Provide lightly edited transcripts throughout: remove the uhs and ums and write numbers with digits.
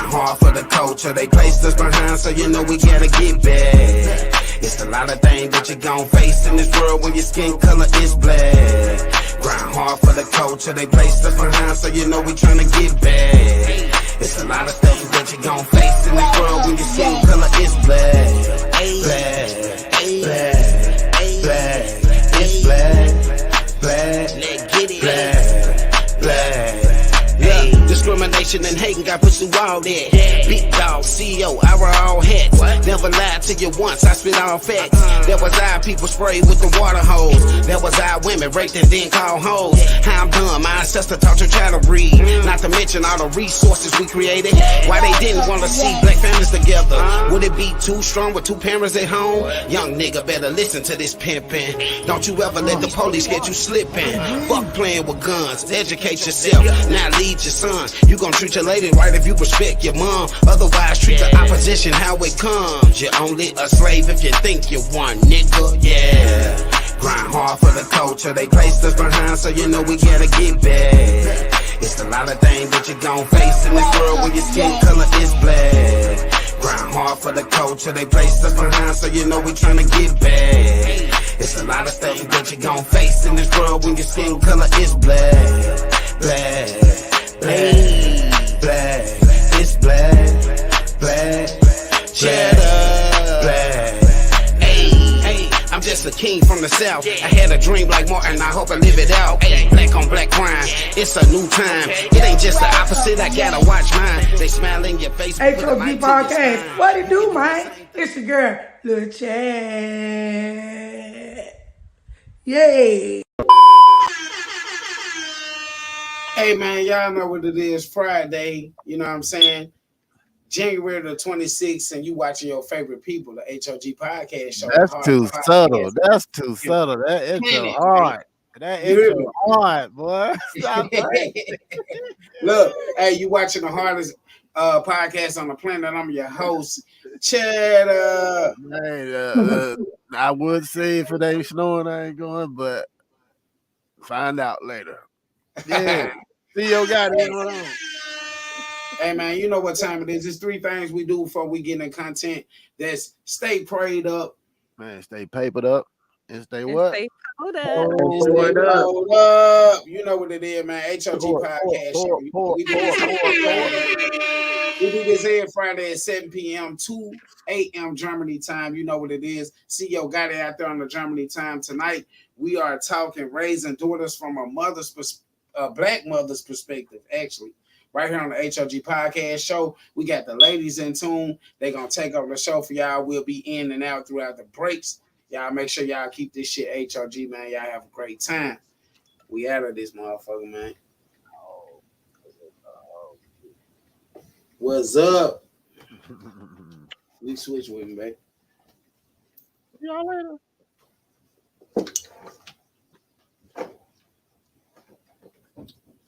hard for the culture. They placed us behind, so you know we gotta get back. It's a lot of things that you gon' face in this world when your skin color is black. Grind hard for the culture. They placed us behind, so you know we tryna get back. It's a lot of things that you gon' face in this world when your skin color is black. Black, black, black, it's black, black, black. Discrimination and hating got put through all that. Big dog, CEO, I wear all hats. Never lied to you once, I spit all facts. That was our people sprayed with the water hose. That was our women raped and then called hoes. How I'm done, my ancestor taught your child to read. Not to mention all the resources we created. Why they didn't want to see black families together. Would it be too strong with two parents at home? Young nigga better listen to this pimpin'. Don't you ever let the police get you slipping. Fuck playing with guns, educate yourself. Now lead your son. You gon' treat your lady right if you respect your mom. Otherwise, treat the opposition how it comes. You're only a slave if you think you one, nigga, yeah. Grind hard for the culture. They placed us behind, so you know we gotta get back. It's a lot of things that you gon' face in this world when your skin color is black. Grind hard for the culture. They placed us behind, so you know we tryna get back. It's a lot of things that you gon' face in this world when your skin color is black. Black. Black, black, it's black, black, cheddar, black. Hey, I'm just a king from the south. I had a dream like Martin, I hope I live it out. Hey, black on black crime, it's a new time. It ain't just the opposite, I gotta watch mine. They smile in your face. H.O.G Podcast, what it do, man? It's your girl, Lil Chad. Yay. Hey man, y'all know what it is. Friday, you know what I'm saying? January the 26th, and you watching your favorite people, the H.O.G Podcast Show. That's too subtle. That's too subtle. That intro hard. That intro hard, boy. Stop playing. Look, hey, you watching the hardest podcast on the planet. I'm your host, Cheddar. Hey, I would say if it ain't snowing, I ain't going, but find out later. Yeah. Theo got it. Hey man, you know what time it is. There's three things we do before we get in content. That's stay prayed up. Man, stay papered up. And stay what? Stay pulled up. Stay pulled up. You know what it is, man. H.O.G Podcast Show. We do this every Friday at 7 p.m. 2 a.m. Germany time. You know what it is. CEO got it out there on the Germany time. Tonight, we are talking raising daughters from a black mother's perspective, actually. Right here on the H.O.G Podcast Show. We got the ladies in tune. They're going to take over the show for y'all. We'll be in and out throughout the breaks. Y'all make sure y'all keep this shit H.O.G, man. Y'all have a great time. We out of this motherfucker, man. What's up? We switch with him, babe. Y'all later.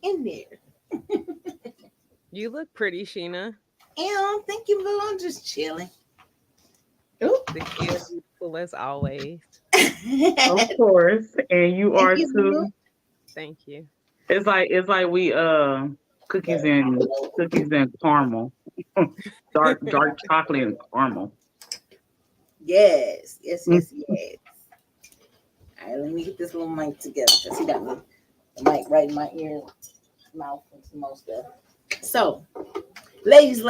In there. You look pretty, Sheena. Thank you, Lil. I'm just chilling. The kids are beautiful as always. Of course, and you are too. Thank you. It's like we cookies and caramel, dark chocolate and caramel. Yes. All right, let me get this little mic together because he got the mic right in my ear, mouth, and some more stuff. So, ladies,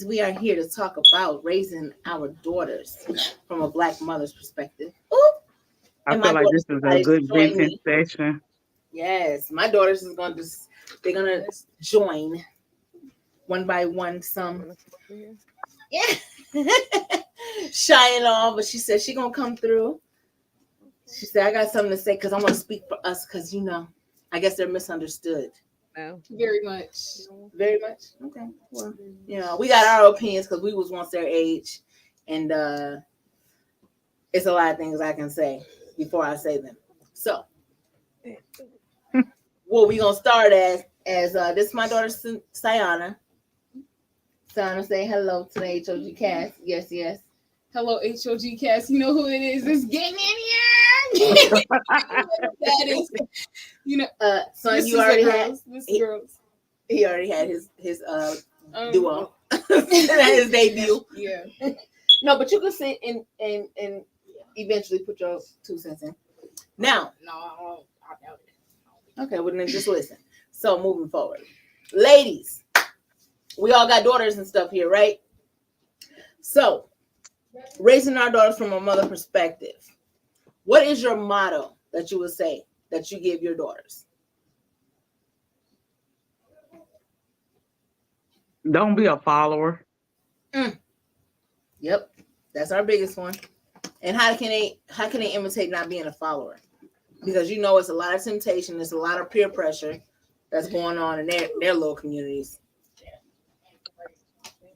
we are here to talk about raising our daughters from a black mother's perspective. Ooh. I feel like this is a good vintage session. Yes, my daughters they're gonna join one by one. Some, yeah, shying off, but she said she gonna come through. She said I got something to say because I want to speak for us because I guess they're misunderstood. No, very much. Okay, well, we got our opinions because we was once their age, and it's a lot of things I can say before I say them. So, what we gonna start as this is my daughter Sayana. Sayana, say hello to the H.O.G cast. Yes. Hello, H.O.G cast. You know who it is? This gang in here. That is, son, you already had this girls. He already had his duo. his debut. Yeah. No, but you can sit and eventually put your 2 cents in. Now, No, I doubt it. okay, well then just listen. So moving forward, ladies, we all got daughters and stuff here, right? So raising our daughters from a mother perspective, what is your motto that you would say that you give your daughters? Don't be a follower. Yep, that's our biggest one. And how can they imitate not being a follower? Because you know it's a lot of temptation, there's a lot of peer pressure that's going on in their little communities.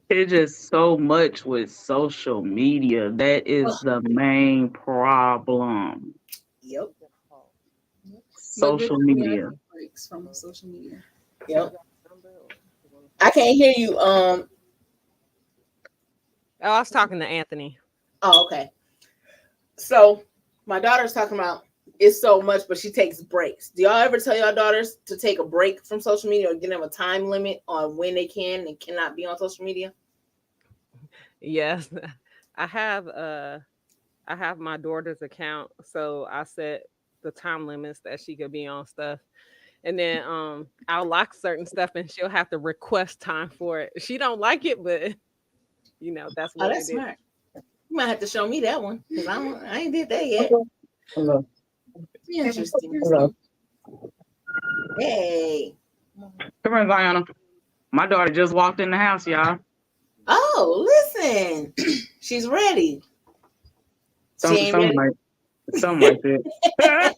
It's just so much with social media. That is the main problem. Yep. Social media. Breaks from social media. Yep. I can't hear you. Oh, I was talking to Anthony. Oh, okay. So my daughter's talking about it's so much, but she takes breaks. Do y'all ever tell your daughters to take a break from social media or give them a time limit on when they can and cannot be on social media? Yes, I have my daughter's account, so I set the time limits that she could be on stuff. And then I'll lock certain stuff and she'll have to request time for it. She don't like it, but you know, that's what that's smart. You might have to show me that one because I ain't did that yet. Hello. Interesting. Hello. Hey. Come here, Ziona. My daughter just walked in the house, y'all. Oh, listen. She's ready. Something like that.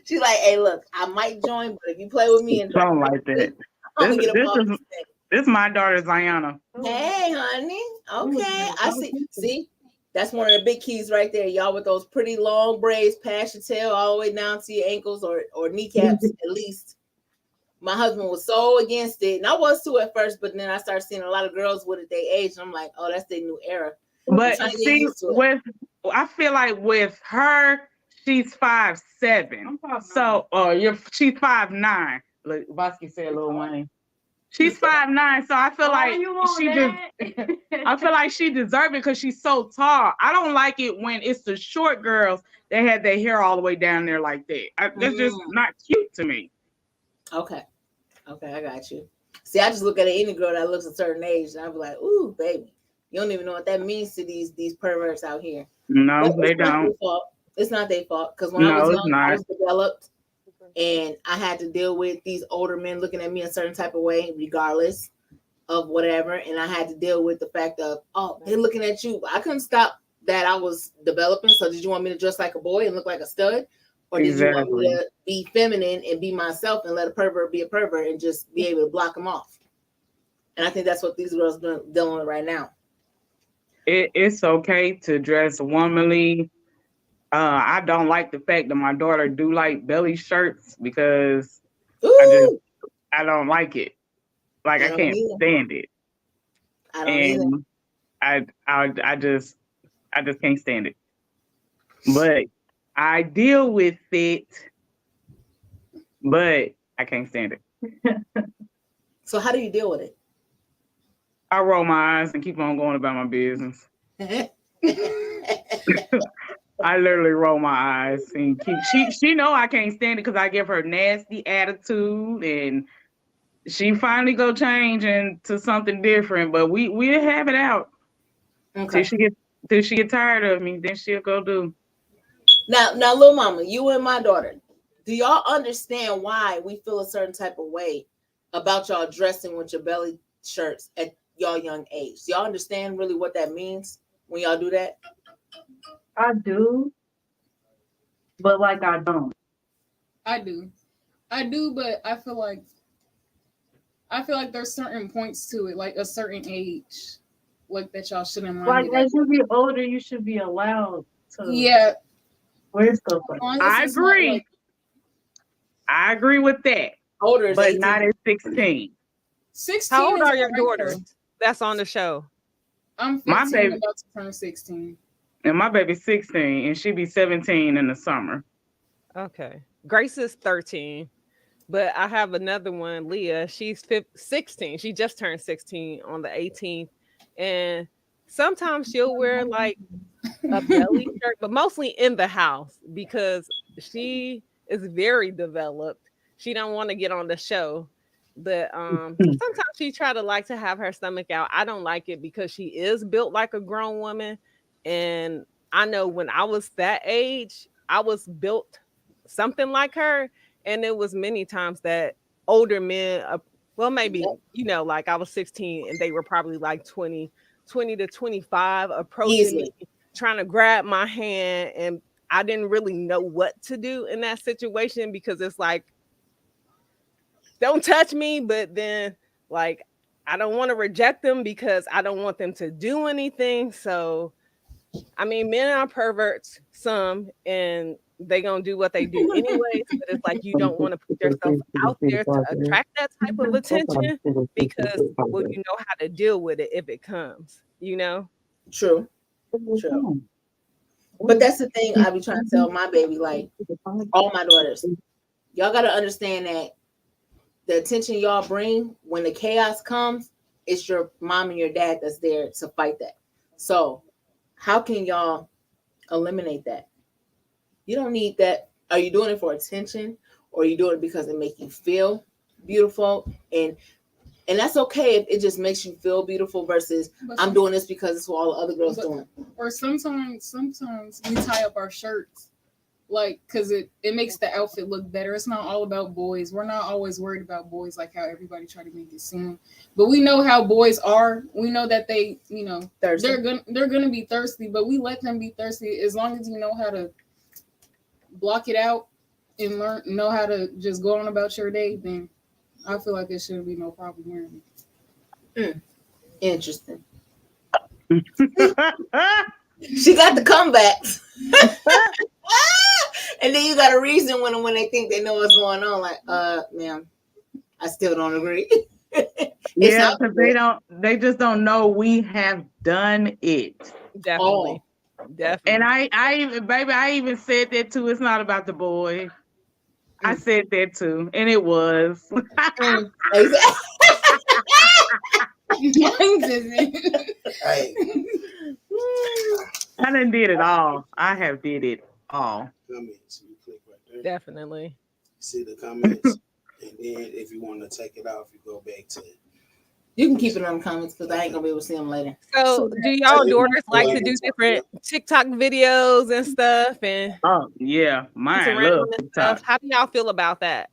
She's like, hey, look, I might join, but if you play with me and something like that. This is my daughter, Ziona. Hey, honey. Okay. I see. See, that's one of the big keys right there. Y'all with those pretty long braids past your tail all the way down to your ankles or kneecaps at least. My husband was so against it. And I was too at first, but then I started seeing a lot of girls with it their age. And I'm like, oh, that's their new era. But see, I feel like with her, she's 5'7". So she's 5'9". Look, Bosky said Lil Wayne. She's 5'9", so I feel I feel like she deserves it because she's so tall. I don't like it when it's the short girls that had their hair all the way down there like that. That's just not cute to me. Okay, I got you. See, I just look at any girl that looks a certain age, and I be like, "Ooh, baby, you don't even know what that means to these perverts out here." No, they don't. It's not their fault because when I was young, I was developed. And I had to deal with these older men looking at me a certain type of way, regardless of whatever. And I had to deal with the fact of, oh, they're looking at you. I couldn't stop that I was developing. So did you want me to dress like a boy and look like a stud? Or did you want me to be feminine and be myself and let a pervert be a pervert and just be able to block them off? And I think that's what these girls are dealing with right now. It's okay to dress womanly. I don't like the fact that my daughter do like belly shirts because I don't like it. Like I can't stand it. I just can't stand it. But I deal with it, but I can't stand it. So how do you deal with it? I roll my eyes and keep on going about my business. I literally roll my eyes and she know I can't stand it because I give her nasty attitude and she finally go change into something different, but we have it out. Okay. Till she get tired of me, then she'll go do. Now, little mama, you and my daughter, do y'all understand why we feel a certain type of way about y'all dressing with your belly shirts at y'all young age? Do y'all understand really what that means when y'all do that? I do, but I don't. I do, but I feel like there's certain points to it, like a certain age, like that y'all shouldn't mind. Like as you get older, you should be allowed to. Wear stuff like that. I agree. I agree with that. Older, but 18. Not at 16. 16. How old are your daughters? That's on the show. I'm 15, my baby about to turn 16. And my baby's 16, and she'll be 17 in the summer. Okay. Grace is 13. But I have another one, Leah. She's 16. She just turned 16 on the 18th. And sometimes she'll wear like a belly shirt, but mostly in the house because she is very developed. She don't want to get on the show. But sometimes she try to like to have her stomach out. I don't like it because she is built like a grown woman. And I know when I was that age, I was built something like her. And it was many times that older men, well, maybe, like I was 16 and they were probably like 20 to 25 approaching me, trying to grab my hand. And I didn't really know what to do in that situation because it's like, don't touch me. But then like, I don't want to reject them because I don't want them to do anything. So, I mean, men are perverts, some, and they gonna do what they do anyways. But it's like you don't want to put yourself out there to attract that type of attention because well, you know how to deal with it if it comes. True. But that's the thing I be trying to tell my baby, like all my daughters. Y'all gotta understand that the attention y'all bring when the chaos comes, it's your mom and your dad that's there to fight that. So how can y'all eliminate that? You don't need that. Are you doing it for attention, or are you doing it because it makes you feel beautiful? And that's okay if it just makes you feel beautiful versus I'm doing this because it's what all the other girls doing. Or sometimes we tie up our shirts, like, because it makes the outfit look better. It's not all about boys. We're not always worried about boys like how everybody try to make it seem. But we know how boys are. We know that they, thirsty. they're gonna be thirsty, but we let them be thirsty as long as you know how to block it out and know how to just go on about your day. Then I feel like there shouldn't be no problem wearing it. Interesting. She got the comebacks. And then you got a reason when they think they know what's going on. Like, ma'am, I still don't agree. Yeah, because they just don't know we have done it. Definitely. Definitely. And I even said that too. It's not about the boy. I said that too, and it was. I done did it all. I have did it all. Comments. You click right there. Definitely. See the comments, and then if you want to take it off, you go back to it. You can keep it on the comments because I ain't gonna be able to see them later. So, do y'all daughters like to do different TikTok videos and stuff? And oh yeah, mine love TikTok. How do y'all feel about that?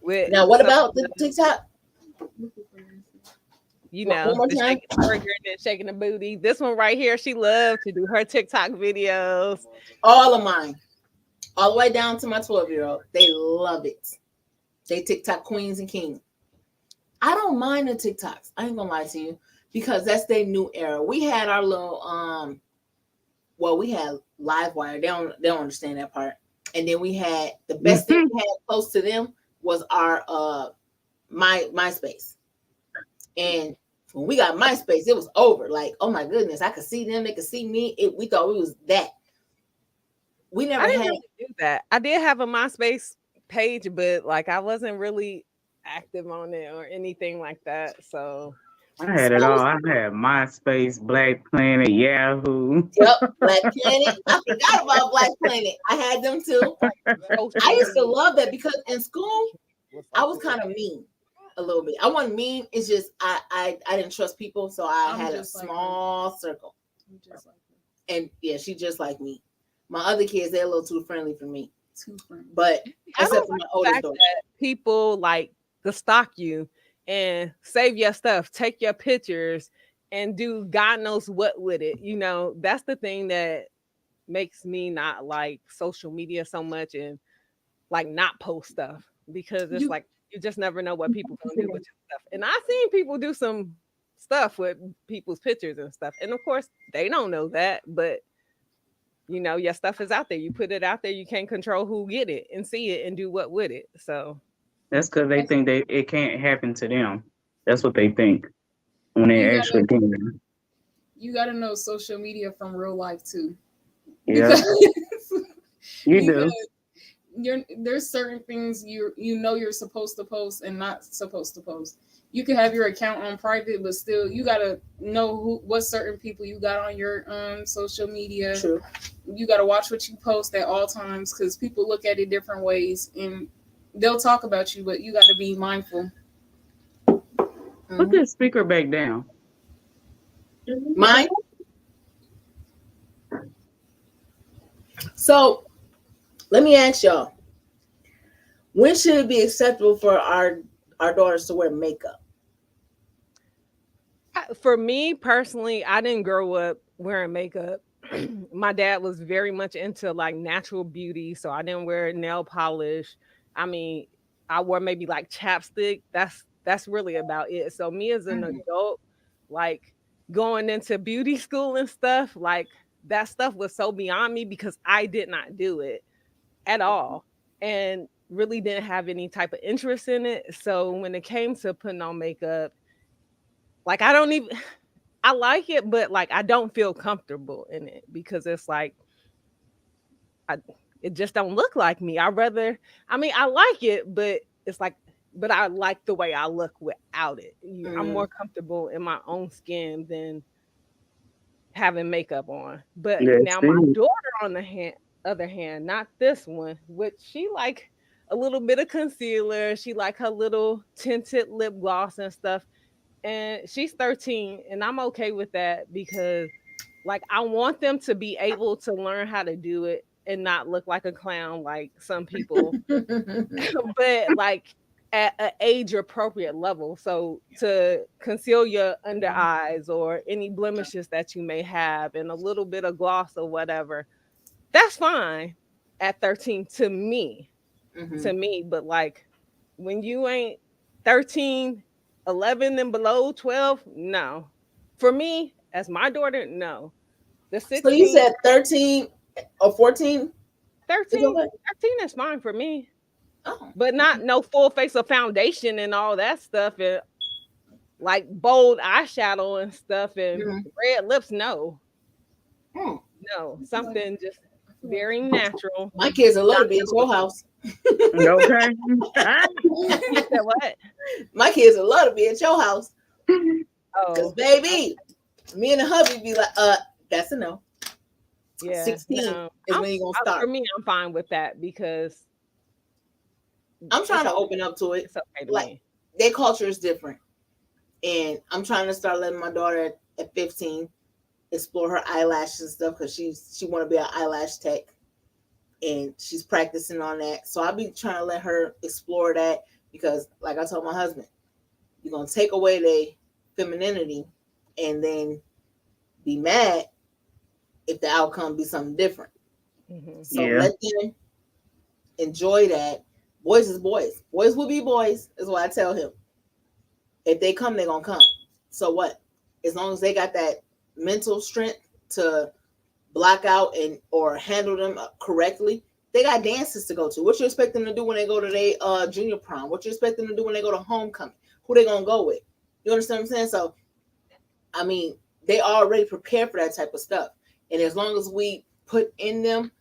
Now, what about the TikTok? The shaking the burger and then shaking the booty. This one right here, she loves to do her TikTok videos. All of mine, all the way down to my 12-year-old, they love it. They TikTok queens and kings. I don't mind the TikToks. I ain't gonna lie to you because that's their new era. We had our little we had Livewire. They don't understand that part. And then we had the best thing we had close to them was our MySpace. And when we got MySpace, it was over. Like, oh my goodness, I could see them, they could see me. We thought it was that. We never had really do that. I did have a MySpace page, but like I wasn't really active on it or anything like that. So I had it all. I had MySpace, Black Planet, Yahoo. Yep, Black Planet. I forgot about Black Planet. I had them too. I used to love that because in school, I was kind of mean a little bit. I wasn't mean. It's just I didn't trust people, so I had a small circle. And yeah, she just like me. My other kids, they're a little too friendly for me. Too friendly. But except for my oldest daughter. People like to stalk you and save your stuff, take your pictures, and do God knows what with it. That's the thing that makes me not like social media so much and like not post stuff because it's like you just never know what people gonna do with your stuff. And I've seen people do some stuff with people's pictures and stuff, and of course they don't know that, but your stuff is out there. You put it out there. You can't control who get it and see it and do what with it. So that's because they think it can't happen to them. That's what they think when they actually can. You got to know social media from real life too. Yeah, you do. there's certain things you know you're supposed to post and not supposed to post. You can have your account on private, but still you gotta know what certain people you got on your social media. True. You gotta watch what you post at all times because people look at it different ways and they'll talk about you, but you gotta be mindful. Put this speaker back down. Mine. So let me ask y'all, when should it be acceptable for our daughters to wear makeup? For me personally, I didn't grow up wearing makeup. My dad was very much into like natural beauty, so I didn't wear nail polish. I mean, I wore maybe like chapstick. That's really about it. So me as an adult, like going into beauty school and stuff, like that stuff was so beyond me because I did not do it at all and really didn't have any type of interest in it. So when it came to putting on makeup, like I like it, but like I don't feel comfortable in it because it's like it just don't look like me. I like it, but it's like, but I like the way I look without it. I'm more comfortable in my own skin than having makeup on. But now my daughter on the other hand, not this one, which she like a little bit of concealer. She like her little tinted lip gloss and stuff. And she's 13 and I'm okay with that because like I want them to be able to learn how to do it and not look like a clown like some people. But like at an age appropriate level. So to conceal your under eyes or any blemishes that you may have and a little bit of gloss or whatever, that's fine at 13 to me. But like when you ain't 13, 11 and below, 12, no. For me, as my daughter, no. The 16, so you said 13 or 14? 13 is fine for me. Oh. But not no full face of foundation and all that stuff and like bold eyeshadow and stuff and red lips, no. No, something just very natural. My kids would love to be at your house. Okay. You said what? My kids would love to be at your house. Because Oh, baby, me and the hubby be like, that's a no. yeah. 16 no. is when you're gonna start. For me, I'm fine with that because I'm trying to open up to it. it's okay to Like me. their culture is different. And I'm trying to start letting my daughter at 15 explore her eyelashes and stuff because she want to be an eyelash tech. And she's practicing on that. So I'll be trying to let her explore that because, like I told my husband, you're going to take away their femininity and then be mad if the outcome be something different. So let them enjoy that. Boys is boys. Boys will be boys, is what I tell him. If they come, they're going to come. So what? As long as they got that mental strength to block out and or handle them correctly, they got dances to go to. What you expect them to do when they go to their junior prom? What you expect them to do when they go to homecoming? Who they gonna go with? You understand what I'm saying? So, I mean, they already prepared for that type of stuff. And as long as we put in them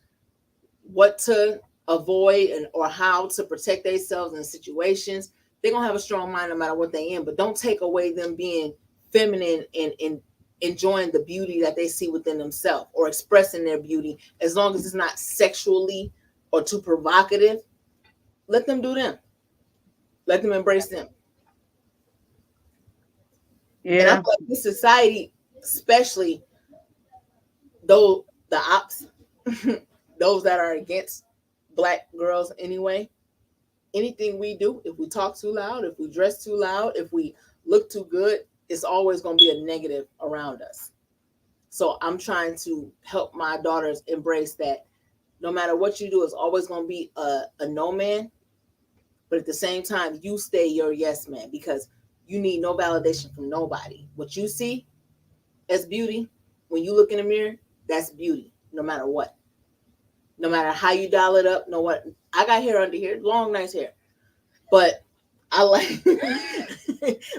what to avoid and or how to protect themselves in situations, they're gonna have a strong mind no matter what they in. But don't take away them being feminine and enjoying the beauty that they see within themselves or expressing their beauty. As long as it's not sexually or too provocative, let them do them. Let them embrace them. And I feel like this society, especially though the ops, those that are against Black girls anyway, anything we do, if we talk too loud, if we dress too loud, if we look too good, it's always going to be a negative around us. So I'm trying to help my daughters embrace that no matter what you do, it's always going to be a no man. But at the same time, you stay your yes man because you need no validation from nobody. What you see as beauty, when you look in the mirror, that's beauty, no matter what. No matter how you dial it up, I got hair under here, long, nice hair. But I like,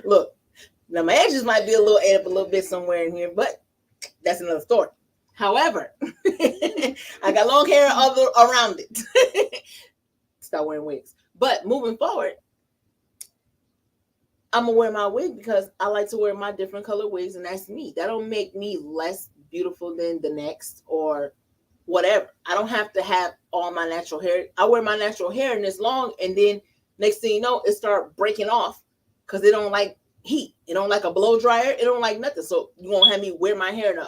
look, now my edges might be a little ate up a little bit somewhere in here, but that's another story. However, I got long hair around it. start wearing wigs. But moving forward, I'm gonna wear my wig because I like to wear my different color wigs, and that's me. That don't make me less beautiful than the next or whatever. I don't have to have all my natural hair. I wear my natural hair and it's long, and then next thing you know, it start breaking off because it don't like heat. It don't like a blow dryer. It don't like nothing. So you won't have me wear my hair in an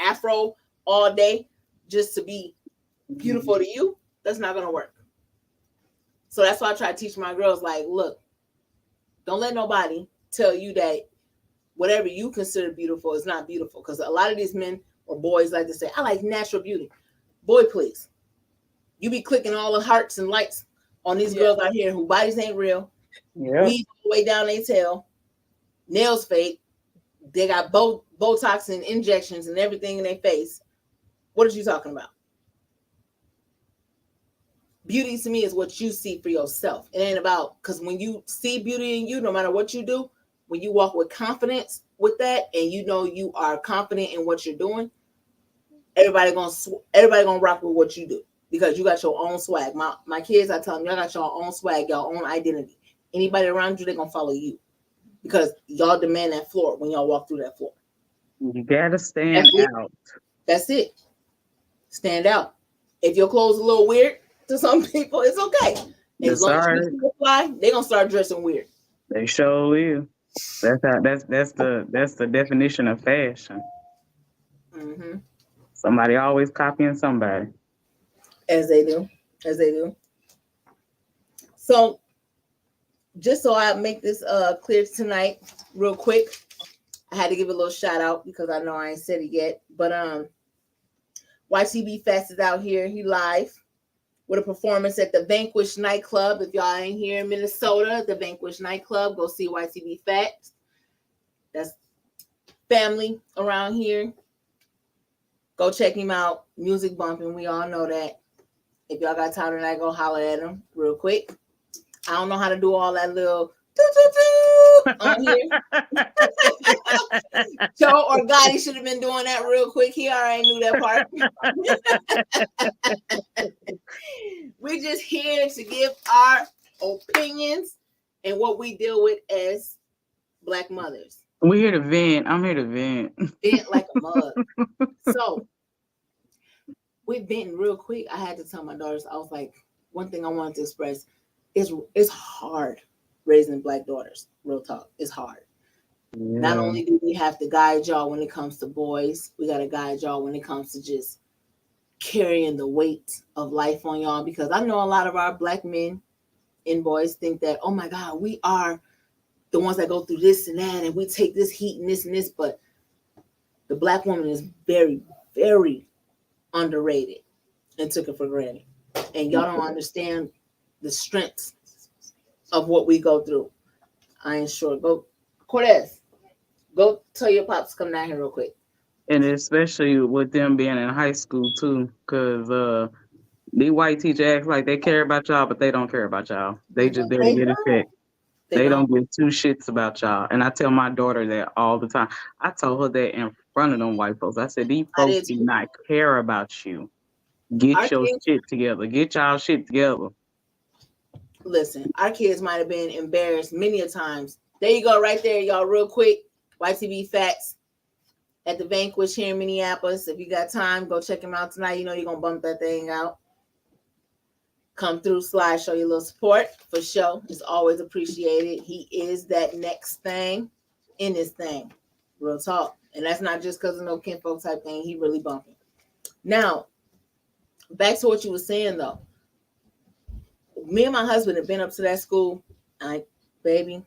afro all day just to be beautiful to you. That's not gonna work. So that's why I try to teach my girls, like, look, don't let nobody tell you that whatever you consider beautiful is not beautiful. Because a lot of these men or boys like to say, I like natural beauty. Boy, please. You be clicking all the hearts and likes on these girls out here whose bodies ain't real. Yeah. Weave all the way down their tail. Nails fake. They got Botox and injections and everything in their face. What are you talking about? Beauty to me is what you see for yourself. It ain't about, because when you see beauty in you, no matter what you do, when you walk with confidence with that, and you know you are confident in what you're doing, everybody gonna rock with what you do because you got your own swag. My kids, I tell them, y'all got your own swag, your own identity. Anybody around you, they're gonna follow you because y'all demand that floor when y'all walk through that floor. You gotta stand out. That's it. Stand out. If your clothes are a little weird to some people, it's okay. As long as you fly, they're gonna start dressing weird. They sure will. That's the definition of fashion. Mm-hmm. Somebody always copying somebody. As they do. So just so I make this clear tonight, real quick, I had to give a little shout out because I know I ain't said it yet. But YTB Fats is out here. He live with a performance at the Vanquish nightclub. If y'all ain't here in Minnesota, the Vanquish nightclub, go see YTB Fats. That's family around here. Go check him out. Music bumping. We all know that. If y'all got time tonight, go holler at him real quick. I don't know how to do all that little on here. Joe or Gotti should have been doing that real quick. He already knew that part. We're just here to give our opinions and what we deal with as Black mothers. We're here to vent. I'm here to vent. Vent like a mug. So, with venting real quick, I had to tell my daughters, I was like, one thing I wanted to express is it's hard raising Black daughters. Real talk. It's hard. Yeah. Not only do we have to guide y'all when it comes to boys, we got to guide y'all when it comes to just carrying the weight of life on y'all, because I know a lot of our Black men and boys think that, oh my God, we are the ones that go through this and that, and we take this heat and this, but the Black woman is very, very underrated and took it for granted. And y'all don't understand the strengths of what we go through. I ain't sure. Go, Cortez, go tell your pops to come down here real quick. And especially with them being in high school too, because the white teacher acts like they care about y'all, but they don't care about y'all. They just there to get a check. They don't give two shits about y'all. And I tell my daughter that all the time. I told her that in front of them white folks. I said, these folks do not care about you. Get your shit together. Get y'all shit together. Listen, our kids might have been embarrassed many a times. There you go, right there, y'all, real quick. YTB Facts at the Vanquish here in Minneapolis. If you got time, go check him out tonight. You know you're going to bump that thing out. Come through, slide, show your little support for sure. It's always appreciated. He is that next thing in this thing. Real talk. And that's not just because of no kinfolk type thing. He really bumping. Now, back to what you were saying, though. Me and my husband have been up to that school. Baby,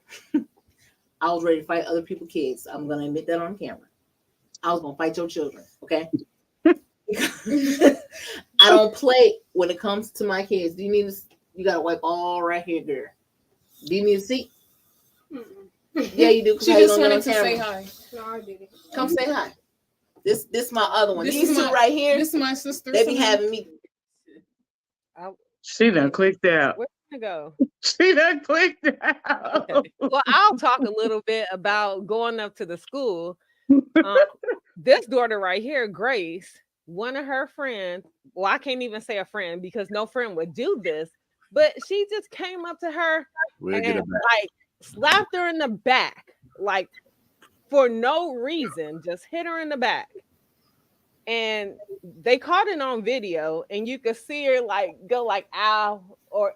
I was ready to fight other people's kids. I'm going to admit that on camera. I was going to fight your children, okay? I don't play when it comes to my kids. You got to wipe all right here, girl. Do you need a seat? Yeah, you do. She just wanted to say hi. No, I didn't. Come say hi. This my other one. These two right here. This is my sister. They be having me. She done clicked out. Where's it go? She done clicked out. Okay. Well, I'll talk a little bit about going up to the school. This daughter right here, Grace, one of her friends, well, I can't even say a friend because no friend would do this, But she just came up to her We'll and get it back. like slapped her in the back, like for no reason, just hit her in the back. And they caught it on video, and you could see her like go like ow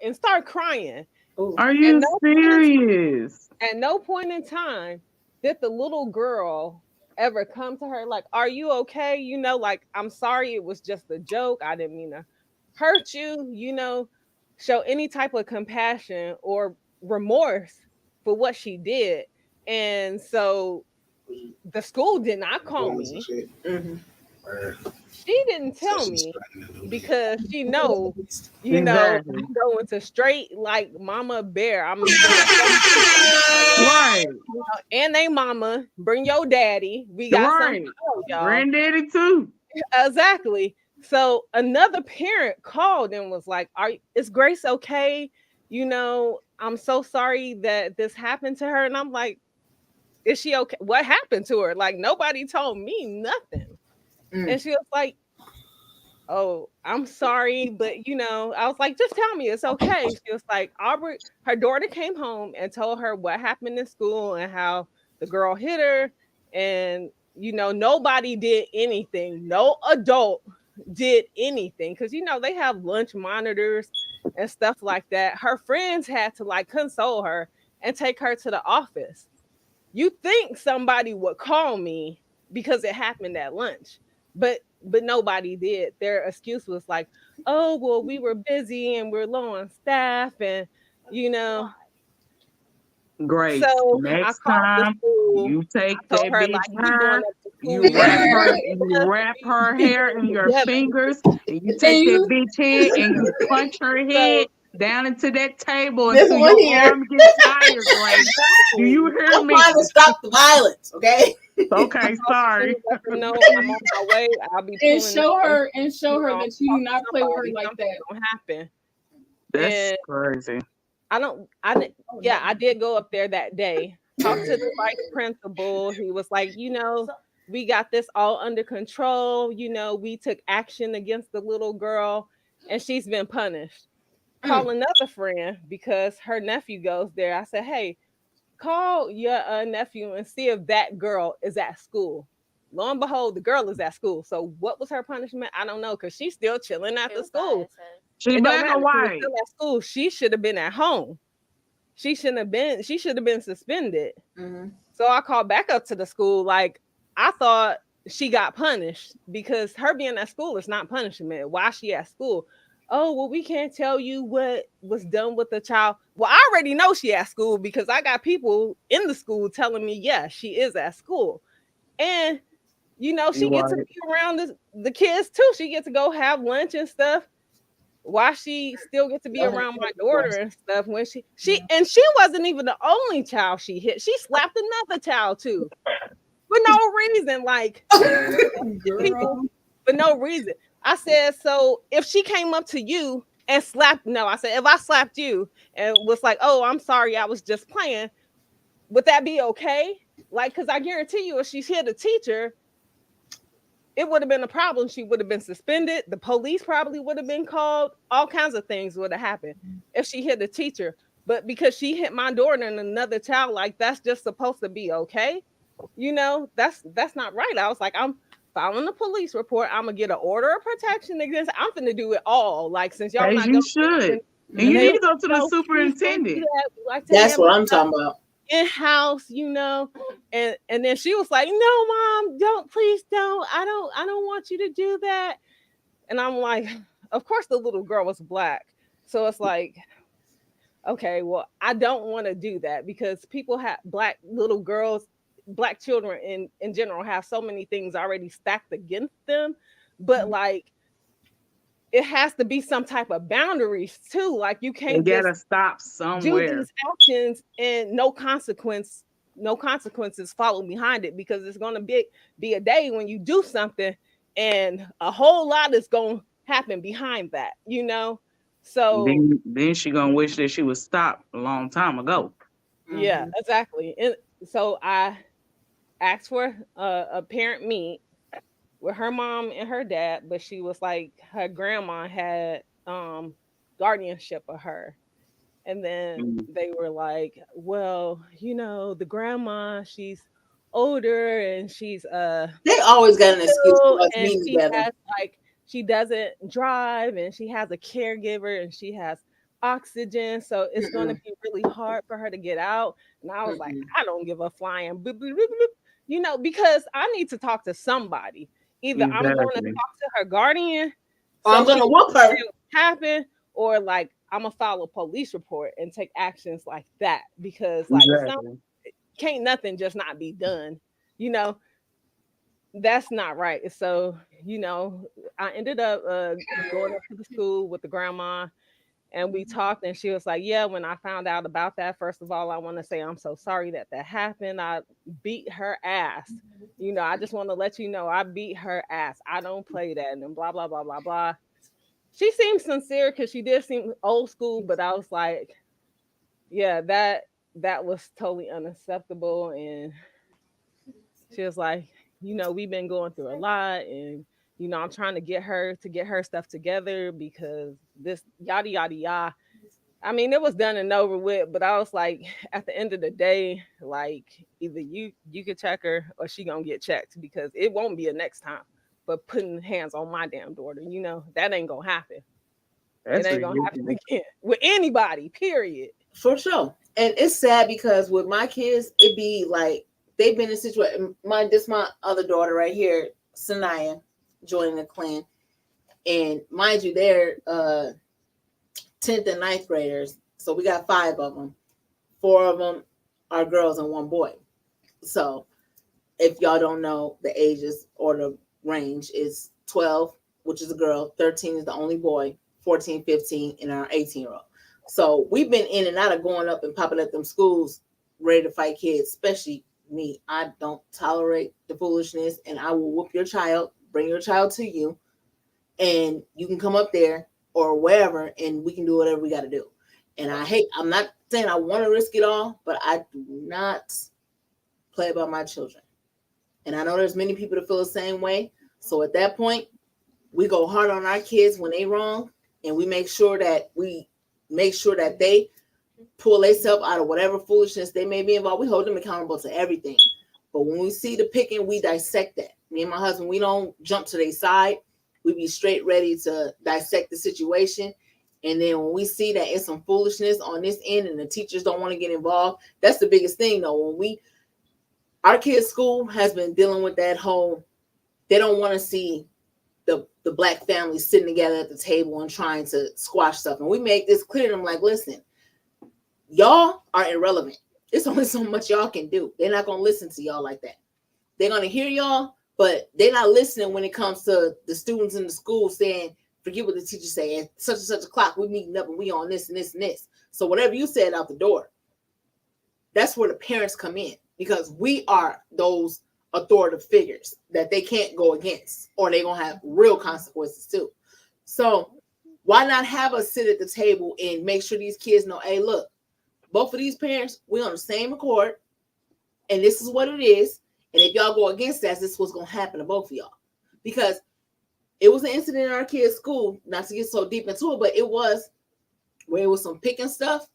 and start crying. Ooh. Are And you no serious? at no point in time did the little girl ever come to her like, "Are you okay? You know, like I'm sorry, it was just a joke. I didn't mean to hurt you." You know, show any type of compassion or remorse for what she did. And so the school did not call me. Mhm. She didn't tell me because she know, you know, Exactly. I'm going to straight like Mama Bear. I'm Right. and they mama, bring your daddy. We got Right. something for y'all. Granddaddy too. Exactly. So another parent called and was like, is Grace okay? You know, I'm so sorry that this happened to her. And I'm like, is she okay? What happened to her? Like nobody told me nothing. And she was like, "Oh, I'm sorry, but you know," I was like, "Just tell me it's okay." She was like, "Aubrey, her daughter came home and told her what happened in school and how the girl hit her, and you know, nobody did anything. No adult did anything because you know they have lunch monitors and stuff like that. Her friends had to like console her and take her to the office. You think somebody would call me because it happened at lunch, but nobody did. Their excuse was like, "Oh, well, we were busy and we're low on staff, and you know." Grace, So I next called the time school. you take I told that her bitch like, "You going hair, up to school? you wrap her hair in your Together." fingers, and you take that bitch head and you punch her head down into that table This until one your here. arm gets tired, Grace. Do you hear I'm me? trying to stop the violence, okay? Okay, sorry. Let them know I'm on my way. I'll be And pulling show up. her You know, that you do not play with her somebody, like something's that. gonna happen. That's And crazy. I did go up there that day, talk to the vice principal. He was like, you know, we got this all under control. You know, we took action against the little girl and she's been punished. Call another friend because her nephew goes there. I said, hey, call your nephew and see if that girl is at school. Lo and behold, the girl is at school. So what was her punishment? I don't know because she's still chilling at the school. She It don't black matter. or She was white? still at school. She should have been at home. She shouldn't have been. She should have been suspended. So I called back up to the school. Like I thought she got punished because her being at school is not punishment. Why she at school? Oh well, we can't tell you what was done with the child. Well, I already know she at school because I got people in the school telling me, yeah, she is at school, and you know she You gets to right. be around the kids too. She gets to go have lunch and stuff. Why she still get to be around my daughter and stuff when she wasn't even the only child she hit. She slapped another child too for no reason. Like people for no reason. I said, so if she came up to you and slapped, no, I said, if I slapped you and was like, oh, I'm sorry, I was just playing, would that be okay? Like, because I guarantee you, if she's hit a teacher, it would have been a problem. She would have been suspended. The police probably would have been called. All kinds of things would have happened if she hit a teacher. But because she hit my daughter and another child, like that's just supposed to be okay. You know, that's not right. I was like, I'm filing a police report. I'm gonna get an order of protection against. I'm gonna do it all. Like since y'all As not you gonna should. And you they need to go to the no, please don't do superintendent. that. We like to That's have what I'm talking about. in-house, you know, and then she was like, no, mom, don't, please don't. I don't want you to do that. And I'm like, of course the little girl was black. So it's like, okay, well, I don't want to do that because people have black little girls, black children in general have so many things already stacked against them. But like it has to be some type of boundaries too. Like you You can't just gotta stop do somewhere. these actions and no consequences follow behind it because it's going to be a day when you do something and a whole lot is going to happen behind that, you know. So Then she gonna wish that she was stopped a long time ago. yeah, exactly. And so I asked for a parent meet with her mom and her dad, but she was like her grandma had guardianship of her. And then Mm. they were like, well, the grandma, she's older and she's They always got an excuse ill, for us and meeting she together. has like she doesn't drive, and she has a caregiver, and she has oxygen, so it's going to Mm-mm, be really hard for her to get out. And I was like, mm-mm. I don't give a flying boop, boop, boop, boop, because I need to talk to somebody. Either I'm going to Exactly. talk to her guardian Or so I'm she gonna can whoop her. understand what happened, or like I'm gonna file a police report and take actions like that, because like some Exactly. can't nothing just not be done. You know, that's not right. So, I ended up going up to the school with the grandma, and we talked, and she was like, yeah, when I found out about that, first of all, I want to say I'm so sorry that that happened. I beat her ass. I just want to let you know I beat her ass. I don't play that, and blah blah blah blah blah. She seemed sincere because she did seem old school, but I was like, yeah, that was totally unacceptable. And she was like, we've been going through a lot, and I'm trying to get her stuff together because this yada yada yada. I mean, it was done and over with, but I was like, at the end of the day, like either you could check her or she gonna get checked, because it won't be a next time. But putting hands on my damn daughter, that ain't gonna happen. It That's ain't gonna happen ridiculous. again with anybody. Period. For sure. And it's sad because with my kids, it be like they've been in a situation. My other daughter right here, Sanaya, joining the clan. And mind you, they're 10th and ninth graders. So we got 5 of them. 4 of them are girls and 1 boy. So if y'all don't know, the ages or the range is 12, which is a girl, 13 is the only boy, 14, 15, and our 18-year-old. So we've been in and out of going up and popping at them schools ready to fight kids, especially me. I don't tolerate the foolishness, and I will whoop your child, bring your child to you, and you can come up there or wherever, and we can do whatever we got to do. And I'm not saying I want to risk it all, but I do not play about my children. And I know there's many people that feel the same way. So at that point, we go hard on our kids when they wrong, and we make sure that they pull themselves out of whatever foolishness they may be involved. We hold them accountable to everything. But when we see the picking, we dissect that. Me and my husband, we don't jump to their side. We be straight ready to dissect the situation. And then when we see that it's some foolishness on this end and the teachers don't want to get involved, that's the biggest thing though. Our kids' school has been dealing with that whole, they don't want to see the black families sitting together at the table and trying to squash stuff. And we make this clear to them, like, listen, y'all are irrelevant. There's only so much y'all can do. They're not going to listen to y'all like that. They're going to hear y'all, but they're not listening when it comes to the students in the school saying, forget what the teacher say, at such and such a clock, we're meeting up and we on this and this and this. So whatever you said out the door, that's where the parents come in, because we are those authoritative figures that they can't go against, or they're going to have real consequences too. So why not have us sit at the table and make sure these kids know, hey, look, both of these parents, we're on the same accord, and this is what it is. And if y'all go against that, this is what's going to happen to both of y'all. Because it was an incident in our kids' school, not to get so deep into it, but it was where it was some picking stuff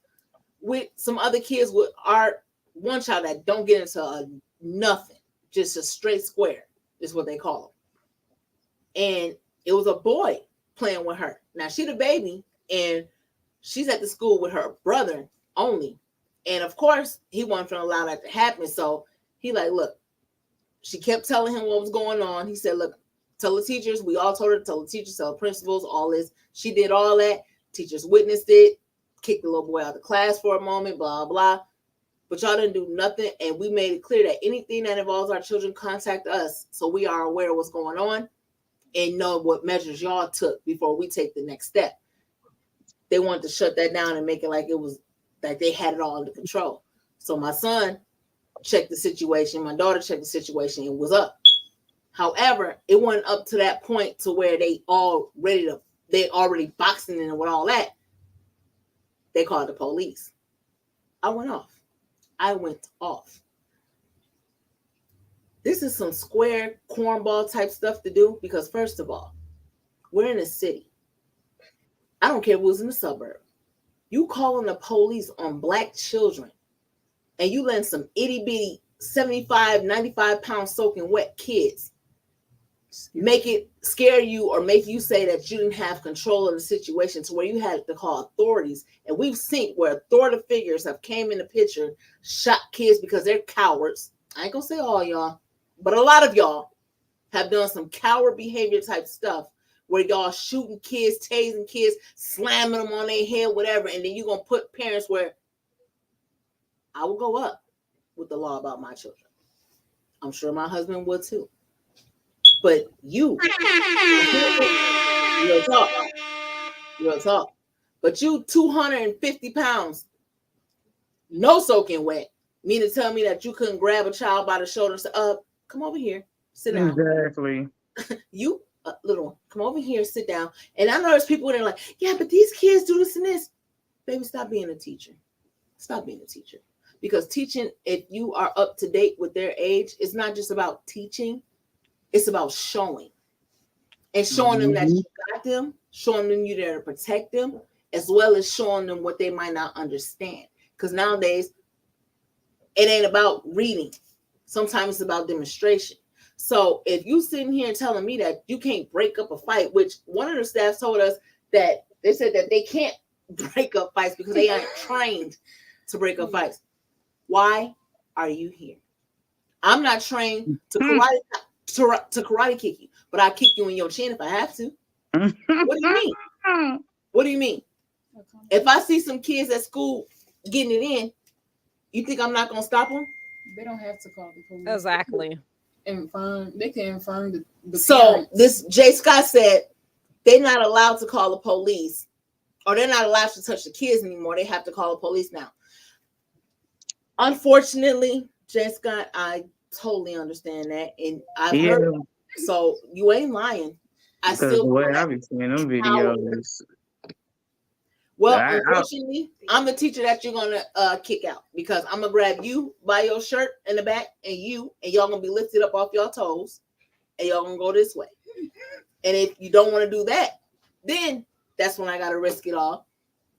with some other kids with our one child that don't get into nothing, just a straight square is what they call them. And it was a boy playing with her. Now she the baby, and she's at the school with her brother only. And of course, he wasn't going to allow that to happen. So he like, look, she kept telling him what was going on. He said, look, tell the teachers. We all told her to tell the teachers, tell the principals, all this. She did all that. Teachers witnessed it, kicked the little boy out of the class for a moment, blah, blah. But y'all didn't do nothing. And we made it clear that anything that involves our children, contact us so we are aware of what's going on and know what measures y'all took before we take the next step. They wanted to shut that down and make it like it was like they had it all under control. So my son checked the situation. My daughter checked the situation and was up. However, it wasn't up to that point to where they already boxing in with all that. They called the police. I went off. This is some square cornball type stuff to do, because first of all, we're in a city. I don't care if it was in the suburb. You calling the police on black children and you letting some itty bitty 75, 95 pound soaking wet kids make it scare you or make you say that you didn't have control of the situation to where you had to call authorities. And we've seen where authoritative figures have came in the picture, shot kids because they're cowards. I ain't gonna say all y'all, but a lot of y'all have done some coward behavior type stuff where y'all shooting kids, tasing kids, slamming them on their head, whatever. And then you're gonna put parents where I will go up with the law about my children. I'm sure my husband would too. But you, real talk. But you 250 pounds, no soaking wet, mean to tell me that you couldn't grab a child by the shoulder and say, come over here, sit down. Exactly. You, little one, come over here, sit down. And I know there's people that are like, yeah, but these kids do this and this. Baby, stop being a teacher. Stop being a teacher. Because teaching, if you are up to date with their age, it's not just about teaching. It's about showing and showing them that you got them, showing them you're there to protect them, as well as showing them what they might not understand. Because nowadays, it ain't about reading. Sometimes it's about demonstration. So if you sitting here telling me that you can't break up a fight, which one of the staff told us that they said that they can't break up fights because they aren't trained to break up fights. Why are you here? I'm not trained to karate kick you, but I kick you in your chin if I have to. What do you mean? What do you mean? If I see some kids at school getting it in, you think I'm not gonna stop them? They don't have to call the police. Exactly. They can infirm the So parents. this Jay Scott said they're not allowed to call the police, or they're not allowed to touch the kids anymore. They have to call the police now. Unfortunately, Jay Scott, I totally understand that, and I've heard. So you ain't lying. I still. I've been seeing them videos. Well, unfortunately, I'm the teacher that you're gonna kick out because I'm gonna grab you by your shirt in the back, and y'all gonna be lifted up off your toes, and y'all gonna go this way. And if you don't want to do that, then that's when I gotta risk it all.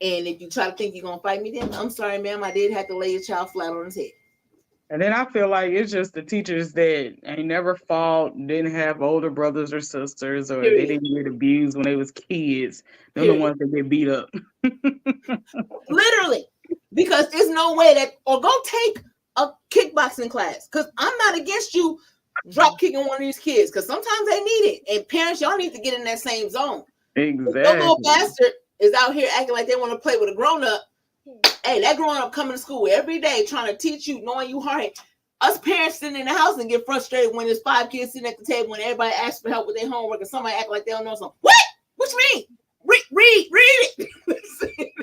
And if you try to think you're gonna fight me, then I'm sorry, ma'am, I did have to lay your child flat on his head. And then I feel like it's just the teachers that ain't never fought, didn't have older brothers or sisters, or they didn't get abused when they was kids. They're the ones that get beat up. Literally, because there's no way that, or go take a kickboxing class, because I'm not against you drop kicking one of these kids, because sometimes they need it. And parents, y'all need to get in that same zone. Exactly. Your little bastard is out here acting like they want to play with a grown-up. Hey, that grown-up coming to school every day trying to teach you, knowing you hard. Us parents sitting in the house and get frustrated when there's 5 kids sitting at the table and everybody asks for help with their homework and somebody act like they don't know something. What you mean? Read it.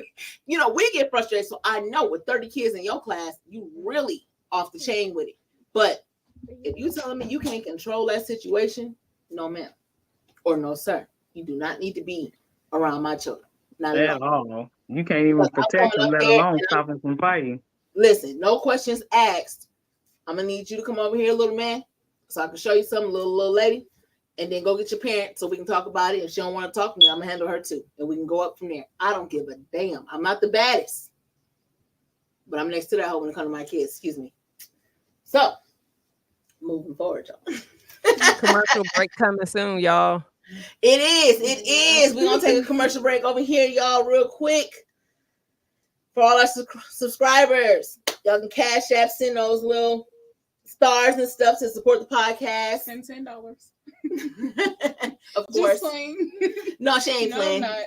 You know, we get frustrated. So I know with 30 kids in your class, you really off the chain with it. But if you telling me you can't control that situation, no ma'am, or no sir, you do not need to be around my children. Not at all. You can't even protect them, let alone stop them from fighting. Listen, no questions asked. I'm gonna need you to come over here, little man, so I can show you something, little lady, and then go get your parent so we can talk about it. If she don't want to talk to me, I'm gonna handle her too, and we can go up from there. I don't give a damn. I'm not the baddest, but I'm next to that hoe when it comes to my kids. Excuse me. So, moving forward, y'all. Commercial break coming soon, y'all. It is. We're gonna take a commercial break over here, y'all, real quick. For all our subscribers, y'all can Cash App, send those little stars and stuff to support the podcast. Send $10. Of course. Just playing. No, she ain't playing. I'm not.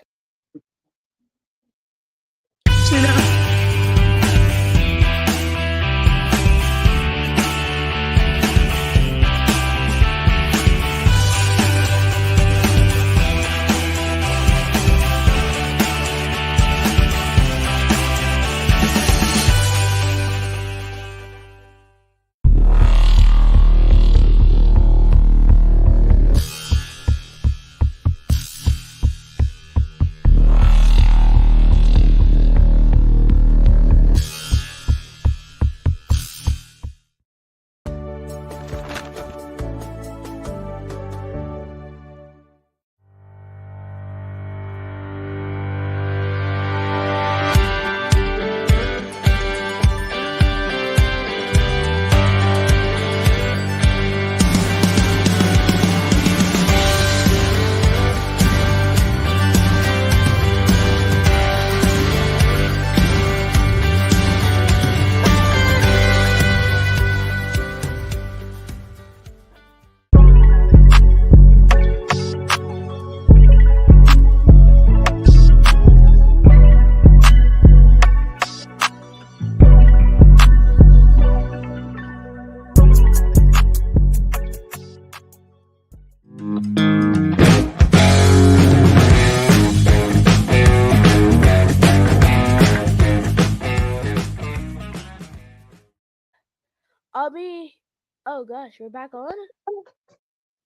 Oh gosh, we're back on.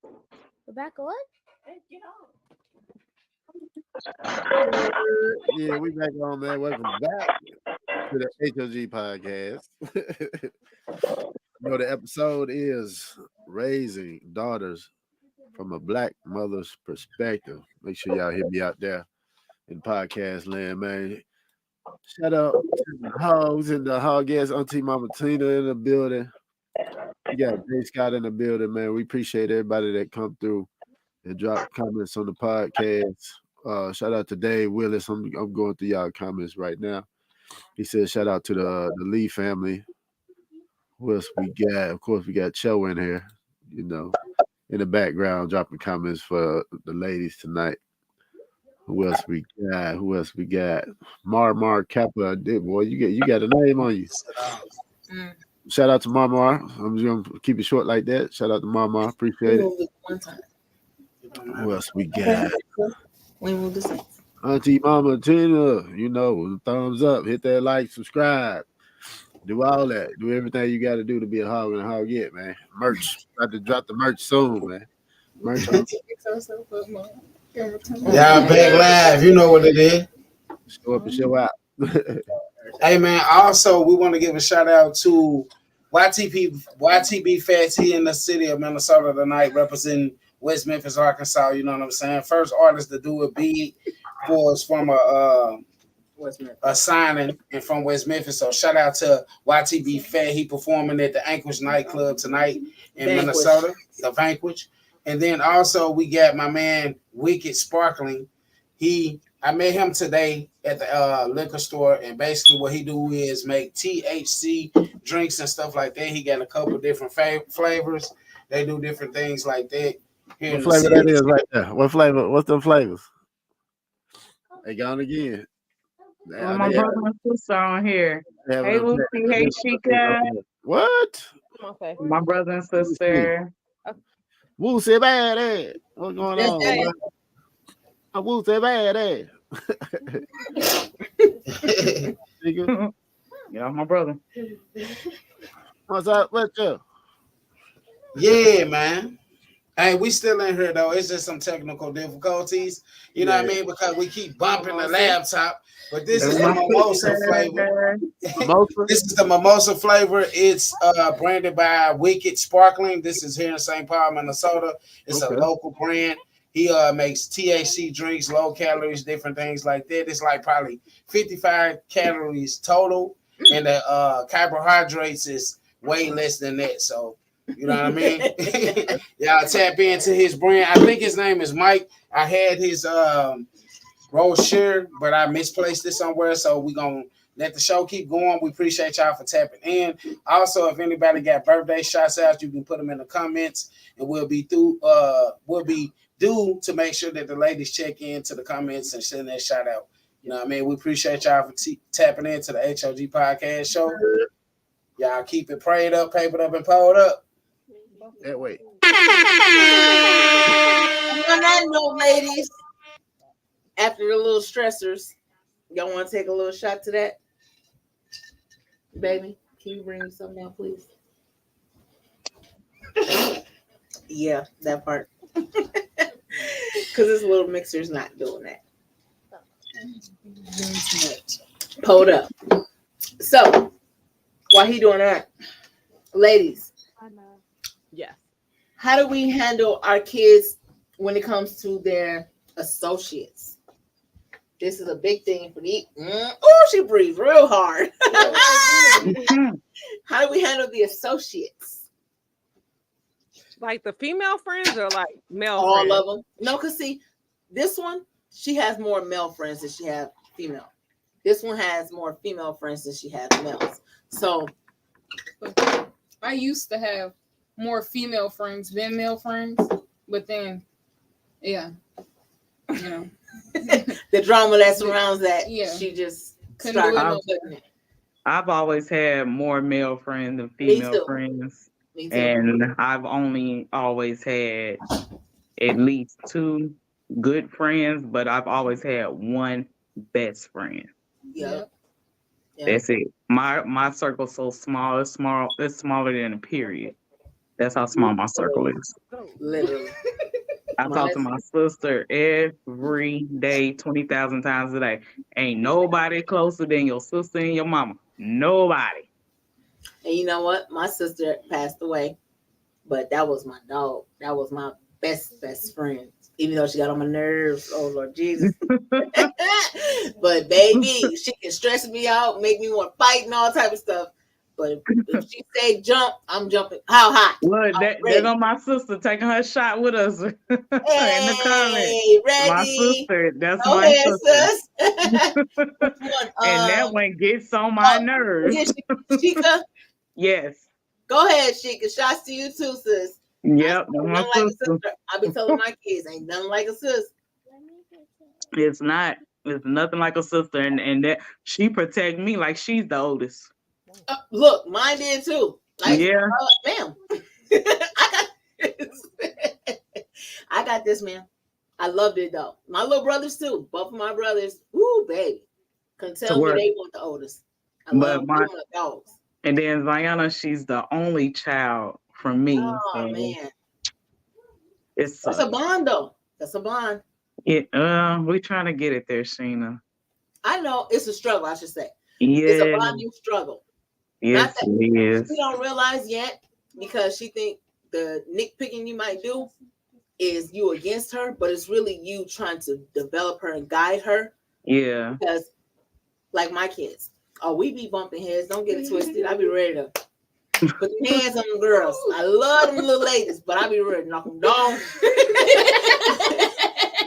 We're back on. Yeah, we back on, man. Welcome back to the H.O.G Podcast. The episode is Raising Daughters from a Black Mother's Perspective. Make sure y'all hit me out there in podcast land, man. Shout out to the hogs and the hog guests, Auntie Mama Tina in the building. We got Jay Scott in the building, man. We appreciate everybody that come through and drop comments on the podcast. Shout out to Dave Willis. I'm going through y'all comments right now. He said shout out to the Lee family. Who else we got? Of course, we got Cho in here, in the background, dropping comments for the ladies tonight. Who else we got? Mar Kappa. Boy, you got a name on you. Shout out to Mar. I'm just gonna keep it short like that. Shout out to Mar. Appreciate it. One time. Who else we got? When will this? Auntie Mama Tina, thumbs up, hit that like, subscribe, do all that, do everything you got to do to be a hog and a hogette, man. Merch, about to drop the merch soon, man. Merch. Y'all back live, you know what it is. Show up and show out. Hey man, also we want to give a shout out to YTB Fats. He in the city of Minnesota tonight, representing West Memphis, Arkansas. You know what I'm saying? First artist to do it big for us from a signing and from West Memphis. So shout out to YTB Fat. He performing at the Anchorage nightclub tonight in Minnesota, the Vanquish. And then also we got my man Wicked Sparkling. I met him today at the liquor store, and basically what he do is make THC drinks and stuff like that. He got a couple different flavors. They do different things like that. What flavor that is right there? What flavor? What's the flavors? They gone again. Well, my brother and sister on here. Hey, Lucy. Hey, Chica. What? My brother and sister. Woo say bad ass. What's going on? Woo say bad ass. Yeah, my brother. What's up? What's up? Yeah, man. Hey, we still in here though. It's just some technical difficulties. You know what I mean? Because we keep bumping the laptop. But this is the mimosa flavor. This is the mimosa flavor. It's branded by Wicked Sparkling. This is here in St. Paul, Minnesota. It's a local brand. He makes THC drinks, low calories, different things like that. It's like probably 55 calories total, and the carbohydrates is way less than that. So you know what I mean? Y'all tap into his brand. I think his name is Mike. I had his brochure, but I misplaced it somewhere. So we're going to let the show keep going. We appreciate y'all for tapping in. Also, if anybody got birthday shots out, you can put them in the comments, and we'll be due to make sure that the ladies check into the comments and send that shout out. You know what I mean? We appreciate y'all for tapping into the H.O.G Podcast Show. Y'all keep it prayed up, papered up, and pulled up. That way. On that note, ladies, after the little stressors, y'all want to take a little shot to that? Baby, can you bring me something now, please? Yeah, that part. Because this little mixer's not doing that. Pulled up. So, while he doing that, ladies, yes, how do we handle our kids when it comes to their associates? This is a big thing for the. Oh, she breathes real hard. How do we handle the associates? Like the female friends or like male All friends? of them. No, because see, this one, she has more male friends than she has female. This one has more female friends than she has males. So I used to have more female friends than male friends, but then, yeah, you know, the drama that surrounds that, Yeah. she just couldn't do it started no putting better. it. I've always had more male friends than Me female too. friends. Me too. And I've only always had at least 2 good friends, but I've always had one best friend. Yep. That's it. My circle's so small. It's smaller than a period. That's how small my circle is. Literally. I talk to my sister every day, 20,000 times a day. Ain't nobody closer than your sister and your mama. Nobody. And you know what? My sister passed away, but that was my dog. That was my best friend. Even though she got on my nerves. Oh, Lord Jesus. But baby, she can stress me out, make me want to fight and all type of stuff. But if she say jump, I'm jumping. How high? Look, there go my sister taking her shot with us in the comments. Ready? My sister, that's Go my ahead, sister. sis. And that one gets on my nerves. Shika, Yes. go ahead, Shika. Shots to you too, sis. Yep, Nothing my like a sister. sister. I be telling my kids, ain't nothing like a sis. It's not. It's nothing like a sister, and that she protect me like she's the oldest. Look, mine did too. Like, Yeah. Ma'am. I got this. I got this, man. I loved it though. My little brothers too. Both of my brothers. Woo, baby. Couldn't tell me they weren't the oldest. I love my dogs. And then Ziana, she's the only child from me. Oh so man. That's a bond though. That's a bond. We trying to get it there, Sheena. I know it's a struggle, I should say. Yeah. It's a bonding struggle. Yes, it is. She don't realize yet because she think the nitpicking you might do is you against her, but it's really you trying to develop her and guide her. Yeah. Because like my kids, we be bumping heads. Don't get it twisted. I be ready to put the hands on the girls. I love them little ladies, but I be ready to knock them down.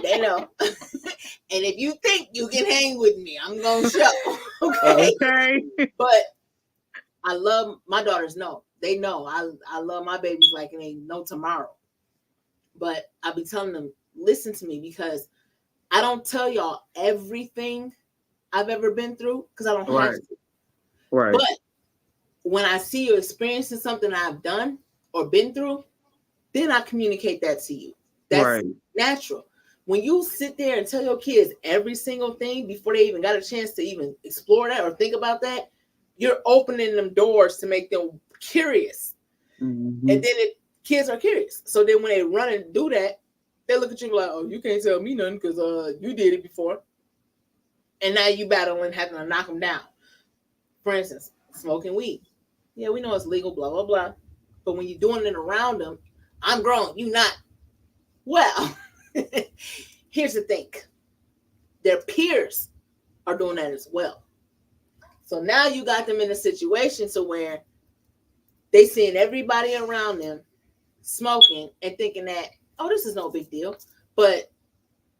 They know. And if you think you can hang with me, I'm gonna show. Okay. But I love my daughters. Know they know I love my babies like it ain't no tomorrow. But I be telling them, listen to me because I don't tell y'all everything I've ever been through because I don't have to. Right. But when I see you experiencing something I've done or been through, then I communicate that to you. That's natural. When you sit there and tell your kids every single thing before they even got a chance to even explore that or think about that, you're opening them doors to make them curious. Mm-hmm. And then kids are curious. So then when they run and do that, they look at you like, oh, you can't tell me nothing because you did it before. And now you battling having to knock them down. For instance, smoking weed. Yeah, we know it's legal, blah, blah, blah. But when you're doing it around them, I'm grown, you not. Well, here's the thing. Their peers are doing that as well. So now you got them in a situation so where they seeing everybody around them smoking and thinking that, oh, this is no big deal. But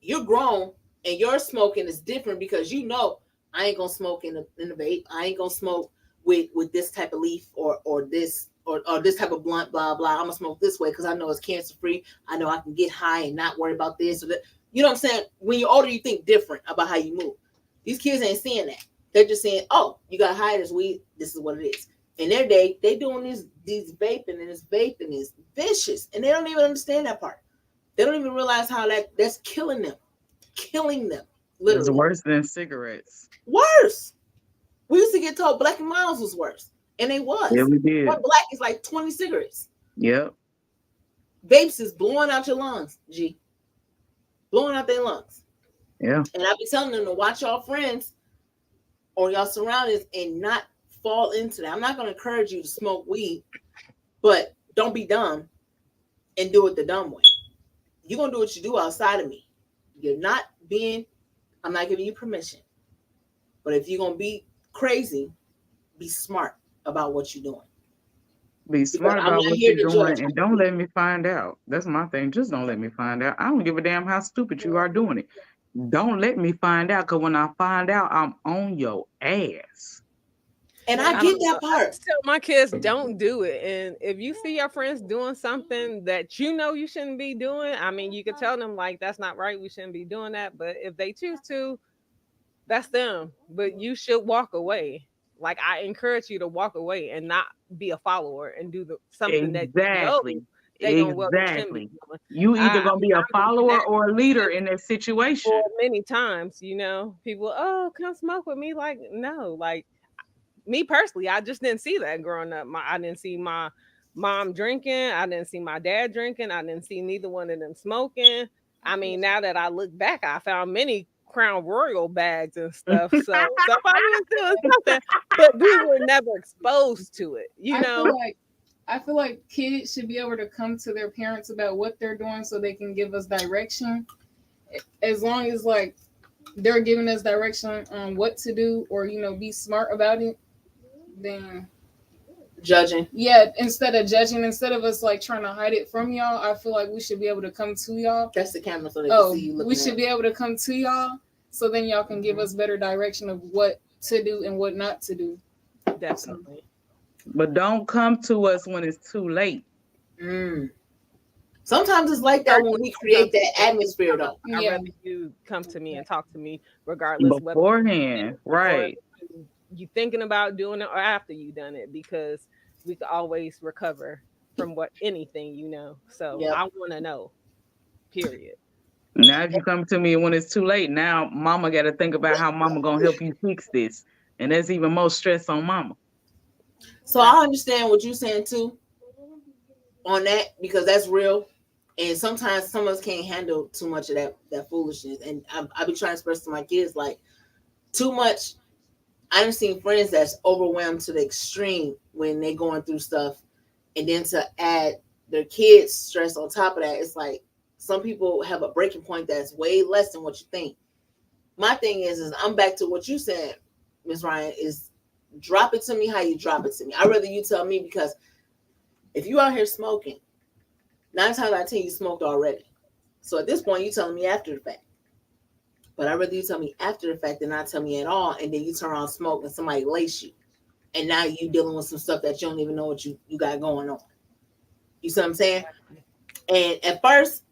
you're grown and your smoking is different because you know I ain't gonna smoke in a vape. I ain't gonna smoke with this type of leaf or this or this type of blunt, blah, blah. I'm gonna smoke this way because I know it's cancer free. I know I can get high and not worry about this or that. You know what I'm saying? When you're older, you think different about how you move. These kids ain't seeing that. They're just saying, oh, you got high as weed. This is what it is. In their day, they doing these vaping and this vaping is vicious. And they don't even understand that part. They don't even realize how that's killing them. Killing them. Literally. It's worse than cigarettes. Worse. We used to get told Black and Miles was worse. And they was. Yeah, we did. One black is like 20 cigarettes. Yep. Vapes is blowing out your lungs, G. Blowing out their lungs. Yeah. And I be telling them to watch y'all friends or y'all surroundings and not fall into that. I'm not going to encourage you to smoke weed, but don't be dumb and do it the dumb way. You're going to do what you do outside of me. I'm not giving you permission. But if you're going to be crazy, be smart about what you're doing. Be smart about what you're doing and don't let me find out. That's my thing. Just don't let me find out. I don't give a damn how stupid you are doing it. Don't let me find out because when I find out, I'm on your ass. And I get that part. I tell my kids don't do it. And if you see your friends doing something that you know you shouldn't be doing, I mean, you could tell them like, that's not right. We shouldn't be doing that. But if they choose to, that's them. But you should walk away. Like I encourage you to walk away and not be a follower and do something that you know exactly. You either gonna be a follower or a leader in that situation. Or many times, people, oh, come smoke with me. Like, no, like me personally, I just didn't see that growing up. I didn't see my mom drinking. I didn't see my dad drinking. I didn't see neither one of them smoking. I mean, now that I look back, I found many Crown Royal bags and stuff. So somebody was doing something, but we were never exposed to it, you know? I feel like kids should be able to come to their parents about what they're doing so they can give us direction. As long as like they're giving us direction on what to do, or be smart about it, then Judging. Yeah, instead of judging, instead of us like trying to hide it from y'all, I feel like we should be able to come to y'all. That's the camera so they can see you. We should be able to come to y'all so then y'all can give us better direction of what to do and what not to do. Definitely. But don't come to us when it's too late. Sometimes it's like that when we create that atmosphere, though. I'd rather you come to me and talk to me regardless beforehand, right? You thinking about doing it or after you done it, because we could always recover from anything. So I want to know, period. Now if you come to me when it's too late, now mama got to think about how mama gonna help you fix this, and that's even more stress on mama. So I understand what you're saying too on that, because that's real. And sometimes some of us can't handle too much of that foolishness. And I be trying to express to my kids, like, too much. I've seen friends that's overwhelmed to the extreme when they going through stuff. And then to add their kids' stress on top of that, it's like some people have a breaking point that's way less than what you think. My thing is I'm back to what you said, Ms. Ryan, is drop it to me how you drop it to me. I'd rather you tell me, because if you out here smoking, 9 times out of 10 you smoked already. So at this point you telling me after the fact. But I'd rather you tell me after the fact than not tell me at all, and then you turn around smoke and somebody lace you. And now you dealing with some stuff that you don't even know what you got going on. You see what I'm saying? And at first,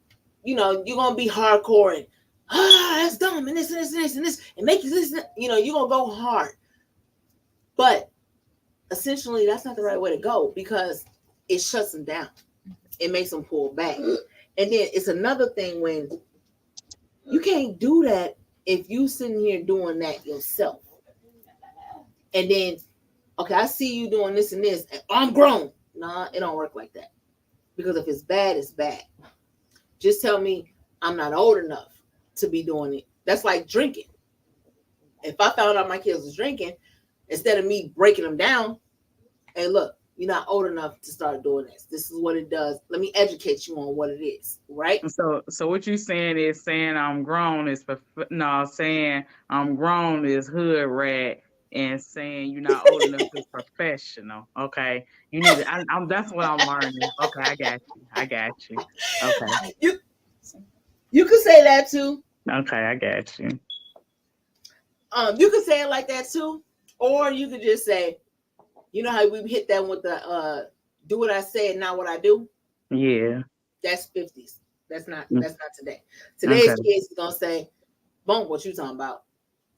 you're gonna be hardcore and that's dumb and this and this and this and this and make you listen, you're gonna go hard. But essentially that's not the right way to go, because it shuts them down. It makes them pull back. And then it's another thing when you can't do that if you sitting here doing that yourself. And then, okay, I see you doing this and this, and I'm grown. Nah, it don't work like that. Because if it's bad, it's bad. Just tell me I'm not old enough to be doing it. That's like drinking. If I found out my kids was drinking, instead of me breaking them down, hey, look, you're not old enough to start doing this. This is what it does. Let me educate you on what it is, right? So what you're saying is saying I'm grown is saying I'm grown is hood rat, and saying you're not old enough is professional. Okay, you need to. That's what I'm learning. Okay, I got you. Okay, you could say that too. Okay, I got you. You could say it like that too, or you could just say, you know how we hit that with the do what I say and not what I do? Yeah. That's 50s. That's not today. Today's kids is gonna say, "Bump, what you talking about?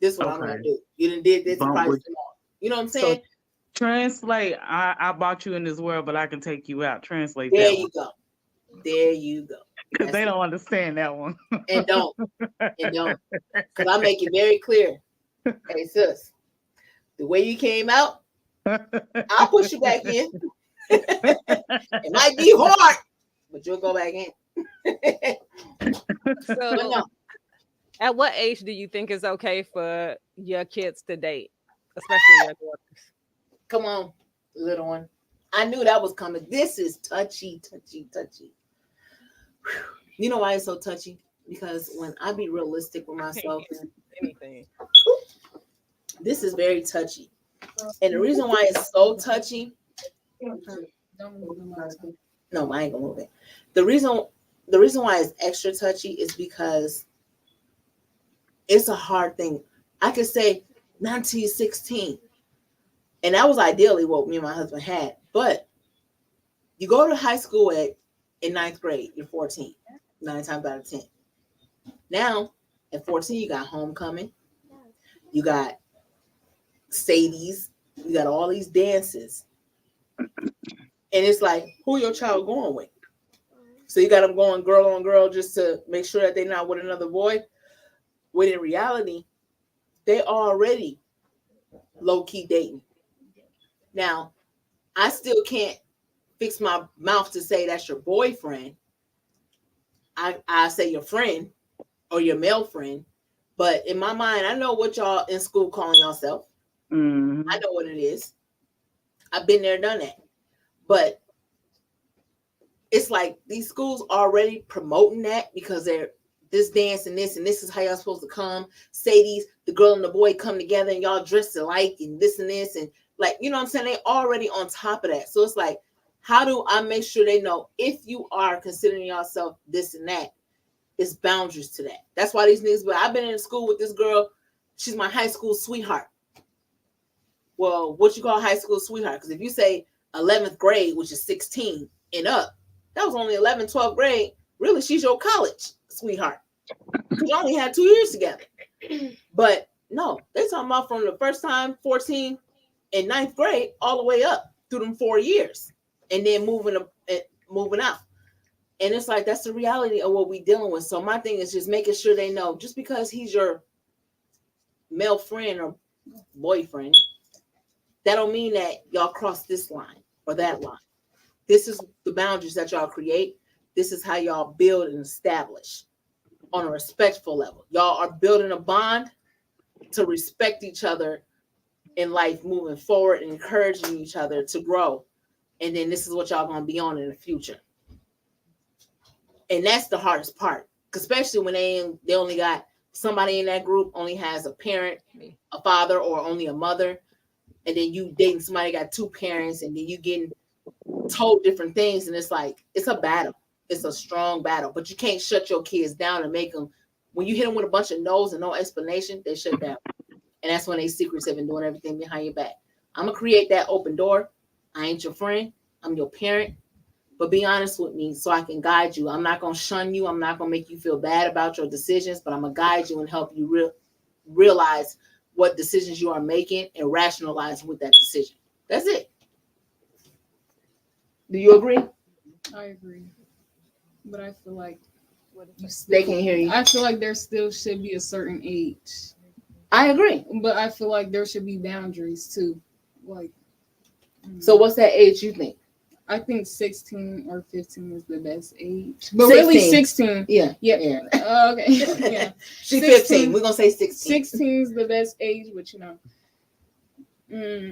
This is what I'm gonna do. You done did this, probably tomorrow." You know what I'm saying? So, translate. I brought you in this world, but I can take you out. Translate. There you go. There you go. Because they don't understand that one. and don't. Because I make it very clear. Hey, sis, the way you came out, I'll push you back in. It might be hard, but you'll go back in. So, at what age do you think is okay for your kids to date, especially your daughters? Come on, little one. I knew that was coming. This is touchy. You know why it's so touchy? Because when I be realistic with myself, anything. This is very touchy. And the reason why it's so touchy, no, I ain't gonna move it. The reason why it's extra touchy is because it's a hard thing. I could say 1916, and that was ideally what me and my husband had. But you go to high school in 9th grade, you're 14, 9 times out of 10. Now at 14, you got homecoming, you got Sadie's, you got all these dances, and it's like, who your child going with? So you got them going girl on girl just to make sure that they're not with another boy, when in reality they already low-key dating. Now I still can't fix my mouth to say that's your boyfriend. I say your friend or your male friend. But in my mind, I know what y'all in school calling yourself. Mhm. I know what it is. I've been there, done that. But it's like these schools already promoting that because they're this dance and this is how y'all supposed to come. Say the girl and the boy come together and y'all dress alike and this, and like, you know what I'm saying? They already on top of that. So it's like, how do I make sure they know if you are considering yourself this and that, it's boundaries to that. That's why these niggas, but I've been in school with this girl. She's my high school sweetheart. Well, what you call high school sweetheart? Because if you say 11th grade, which is 16 and up, that was only 11th, 12th grade. Really, she's your college sweetheart. Because you only had 2 years together. But no, they're talking about from the first time, 14 in 9th grade, all the way up through them 4 years. And then moving out. And it's like, that's the reality of what we're dealing with. So my thing is just making sure they know, just because he's your male friend or boyfriend, that don't mean that y'all cross this line or that line. This is the boundaries that y'all create. This is how y'all build and establish on a respectful level. Y'all are building a bond to respect each other in life, moving forward and encouraging each other to grow. And then this is what y'all going to be on in the future. And that's the hardest part, especially when they only got somebody in that group only has a parent, a father, or only a mother. And then you dating somebody got 2 parents, and then you getting told different things. And it's like, it's a battle. It's a strong battle. But you can't shut your kids down and make them, when you hit them with a bunch of no's and no explanation, they shut down. And that's when they secretive and doing everything behind your back. I'm going to create that open door. I ain't your friend. I'm your parent. But be honest with me so I can guide you. I'm not going to shun you. I'm not going to make you feel bad about your decisions, but I'm going to guide you and help you realize what decisions you are making and rationalize with that decision. That's it. Do you agree? I agree. But I feel like they can't hear you. I feel like there still should be a certain age. I agree. But I feel like there should be boundaries too. Like, so what's that age you think? I think 16 or 15 is the best age. But 16. Really 16. Yeah. Okay. Yeah. She's 15. We're going to say 16. 16 is the best age, but you know.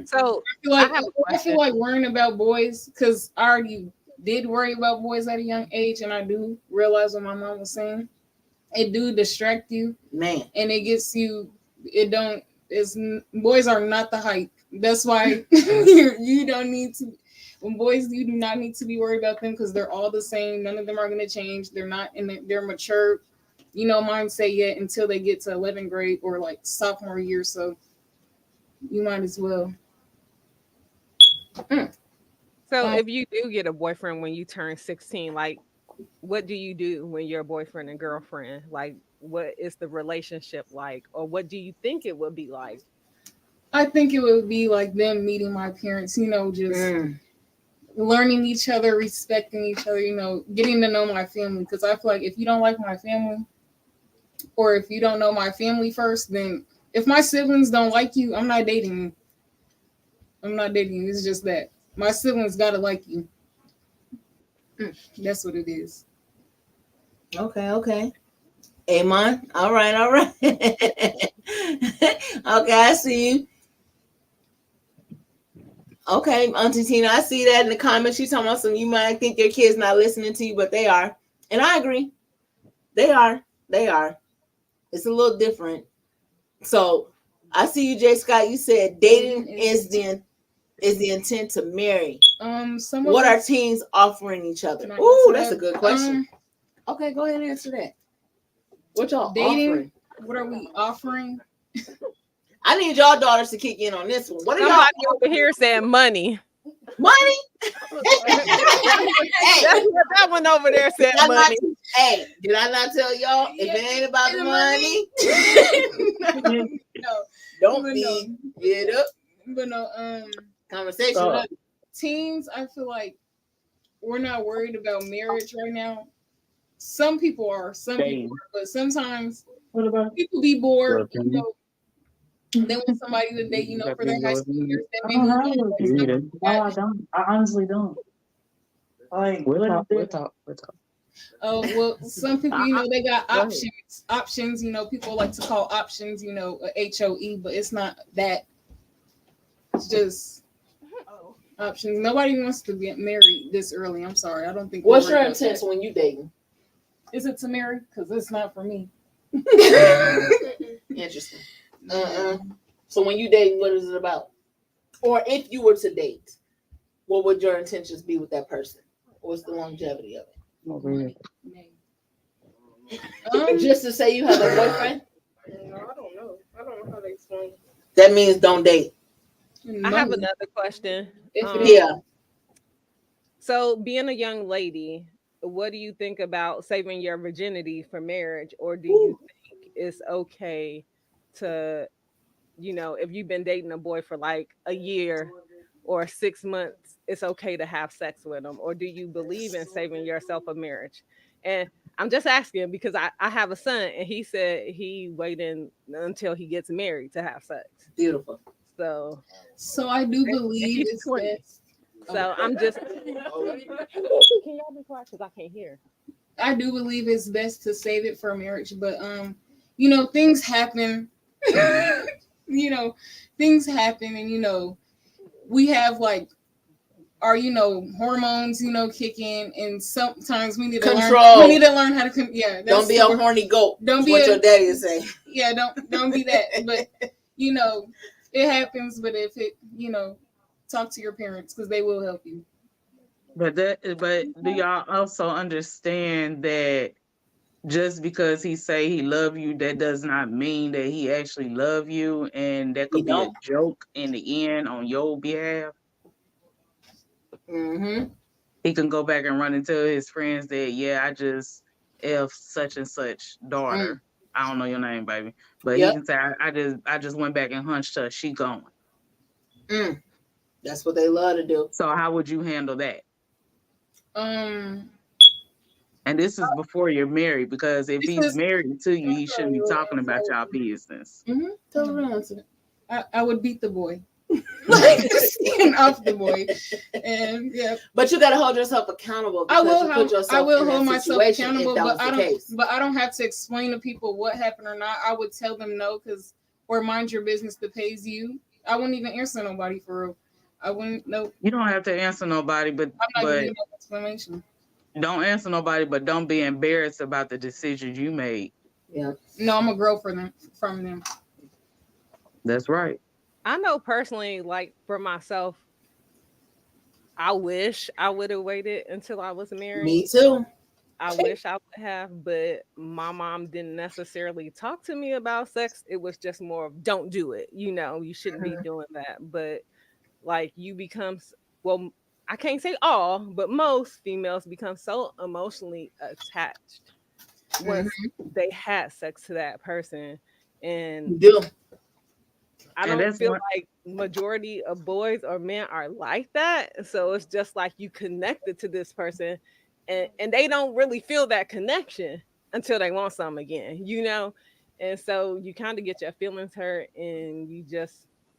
So I feel like worrying about boys, because I already did worry about boys at a young age, and I do realize what my mom was saying. It do distract you. Man. And it gets you, boys are not the hype. That's why you don't need to. When boys, you do not need to be worried about them because they're all the same. None of them are going to change. They're not they're mature, mindset yet until they get to 11th grade or like sophomore year. So you might as well. So if you do get a boyfriend when you turn 16, like, what do you do when you're a boyfriend and girlfriend? Like, what is the relationship like? Or what do you think it would be like? I think it would be like them meeting my parents, just learning each other, respecting each other, getting to know my family. Because I feel like if you don't like my family, or if you don't know my family first, then if my siblings don't like you, I'm not dating you. It's just that my siblings gotta like you. That's what it is. Okay. Amon. All right. Okay, I see you. Okay, Auntie Tina, I see that in the comments. She's talking about you might think your kids not listening to you, but they are. And I agree. They are. It's a little different. So I see you, Jay Scott. You said dating is the intent to marry. What are teens offering each other? Ooh, that's a good question. Okay, go ahead and answer that. What y'all dating? Offering? What are we offering? I need y'all daughters to kick in on this one. What are Somebody y'all over here said money? Money? That one over there said money. Did I not tell y'all? If it ain't about the money, get up. But no, conversation. Teens, I feel like we're not worried about marriage right now. Some people are, but sometimes people be bored. They want somebody that they, for their high school years. I honestly don't. We'll talk. Oh well, some people, they got Go ahead. options. Options, people like to call options, a HOE, but it's not that. It's just options. Nobody wants to get married this early. I'm sorry. I don't think. What's your intent when you dating? Is it to marry? Because it's not for me. Interesting. So when you date, what is it about? Or if you were to date, what would your intentions be with that person? What's the longevity of it? Just to say you have a boyfriend? No, I don't know. I don't know how to explain. That means don't date. I have another question. Yeah. So, being a young lady, what do you think about saving your virginity for marriage, or do you think it's okay to, if you've been dating a boy for like a year or 6 months, it's okay to have sex with him, or do you believe in saving yourself for marriage? And I'm just asking because I have a son, and he said he waiting until he gets married to have sex. Beautiful. So I do believe it's 20. best. So I'm just. Can y'all be quiet because I can't hear? I do believe it's best to save it for marriage, but things happen. Things happen, and we have like our hormones kick in, and sometimes we need to control. We need to learn how to don't be a horny goat. Don't be what your daddy is saying. Yeah, don't be that. But it happens. But if it talk to your parents because they will help you. But do y'all also understand that just because he say he love you, that does not mean that he actually love you, and that could be a joke in the end on your behalf. Mm-hmm. He can go back and run and tell his friends that I just F such and such daughter. I don't know your name, baby, but he can say I just went back and hunched her. She gone. That's what they love to do. So how would you handle that? And this is before you're married, because if he's married to you, he shouldn't be talking about y'all business. I would beat the boy. Skin off the boy. And but you got to hold yourself accountable. I will hold myself accountable, but I don't have to explain to people what happened or not. I would tell them no, or mind your business that pays you. I wouldn't even answer nobody for real. I wouldn't. No. You don't have to answer nobody, but I'm not giving no explanation. Don't answer nobody, but don't be embarrassed about the decisions you made. Yeah. No, I'm gonna grow from them. That's right. I know personally, like for myself, I wish I would have waited until I was married. Me too. I wish I would have, but my mom didn't necessarily talk to me about sex. It was just more of don't do it. You shouldn't be doing that. But like you become, well, I can't say all, but most females become so emotionally attached once they had sex to that person. And I don't feel like majority of boys or men are like that. So it's just like you connected to this person and they don't really feel that connection until they want some again, And so you kind of get your feelings hurt, and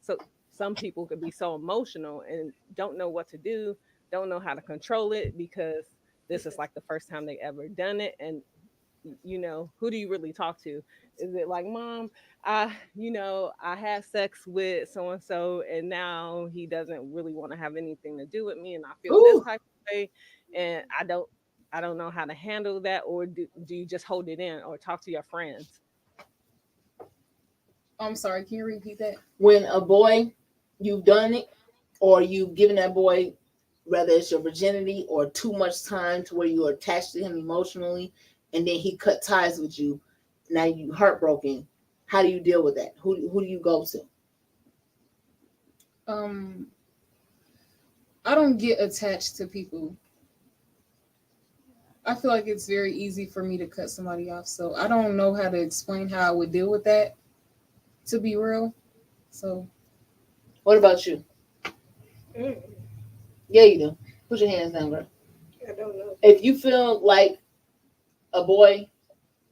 so some people could be so emotional and don't know what to do, don't know how to control it, because this is like the first time they ever done it. And who do you really talk to? Is it like, Mom, I had sex with so and so, and now he doesn't really want to have anything to do with me, and I feel this type of way, and I don't know how to handle that? Or do you just hold it in or talk to your friends? I'm sorry, can you repeat that? When a boy, you've done it, or you've given that boy, whether it's your virginity or too much time to where you're attached to him emotionally, and then he cut ties with you, now you heartbroken. How do you deal with that? Who do you go to? I don't get attached to people. I feel like it's very easy for me to cut somebody off. So I don't know how to explain how I would deal with that, to be real. So what about you? Yeah, you do. Put your hands down, girl. I don't know. If you feel like a boy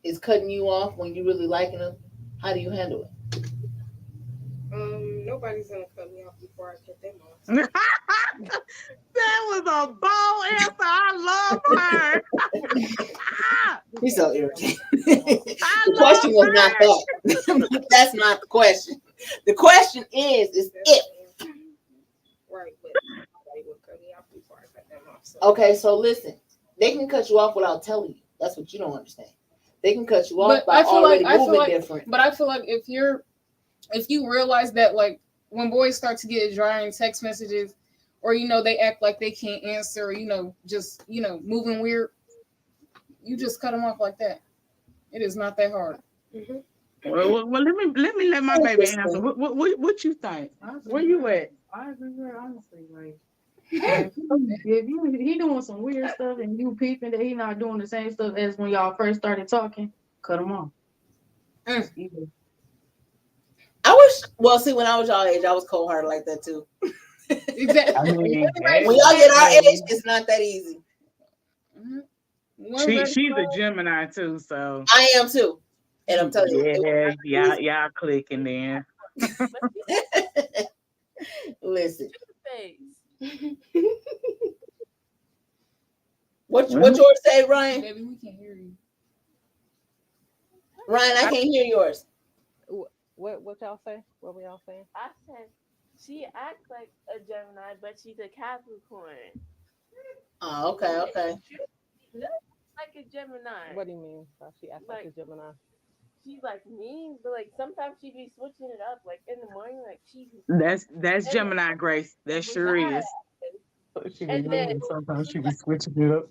is cutting you off when you really liking him, how do you handle it? Nobody's gonna cut me off before I cut them off. That was a bold answer. I love her. He's so irritating. The question was not that. That's not the question. The question is if. Right, but they would cut me off before I cut them off. So. Okay, so listen, they can cut you off without telling you. That's what you don't understand. They can cut you off by already moving different. But I feel like if you realize that, like, when boys start to get dry in text messages, or they act like they can't answer, or just moving weird, you just cut them off like that. It is not that hard. Mm-hmm. Well, let my baby answer. What you think? Where you at? I agree with her, honestly. Like, if he doing some weird stuff and you peeping that he not doing the same stuff as when y'all first started talking, cut him off. I wish. Well, see, when I was y'all age, I was cold hearted like that too. Exactly. I mean, when y'all get our age, it's not that easy. She's a Gemini too, so I am too, and I'm telling you, y'all clicking then. Listen. What yours say, Ryan? Baby, we can't hear you. Ryan, I can't hear yours. What y'all say? What were y'all saying? I said she acts like a Gemini, but she's a Capricorn. Oh, okay. She looks like a Gemini. What do you mean? She acts like a Gemini. She's like mean, but like sometimes she be switching it up. Like in the morning, like she. That's Gemini, Grace. That sure is. She be mean, sometimes she be switching it up.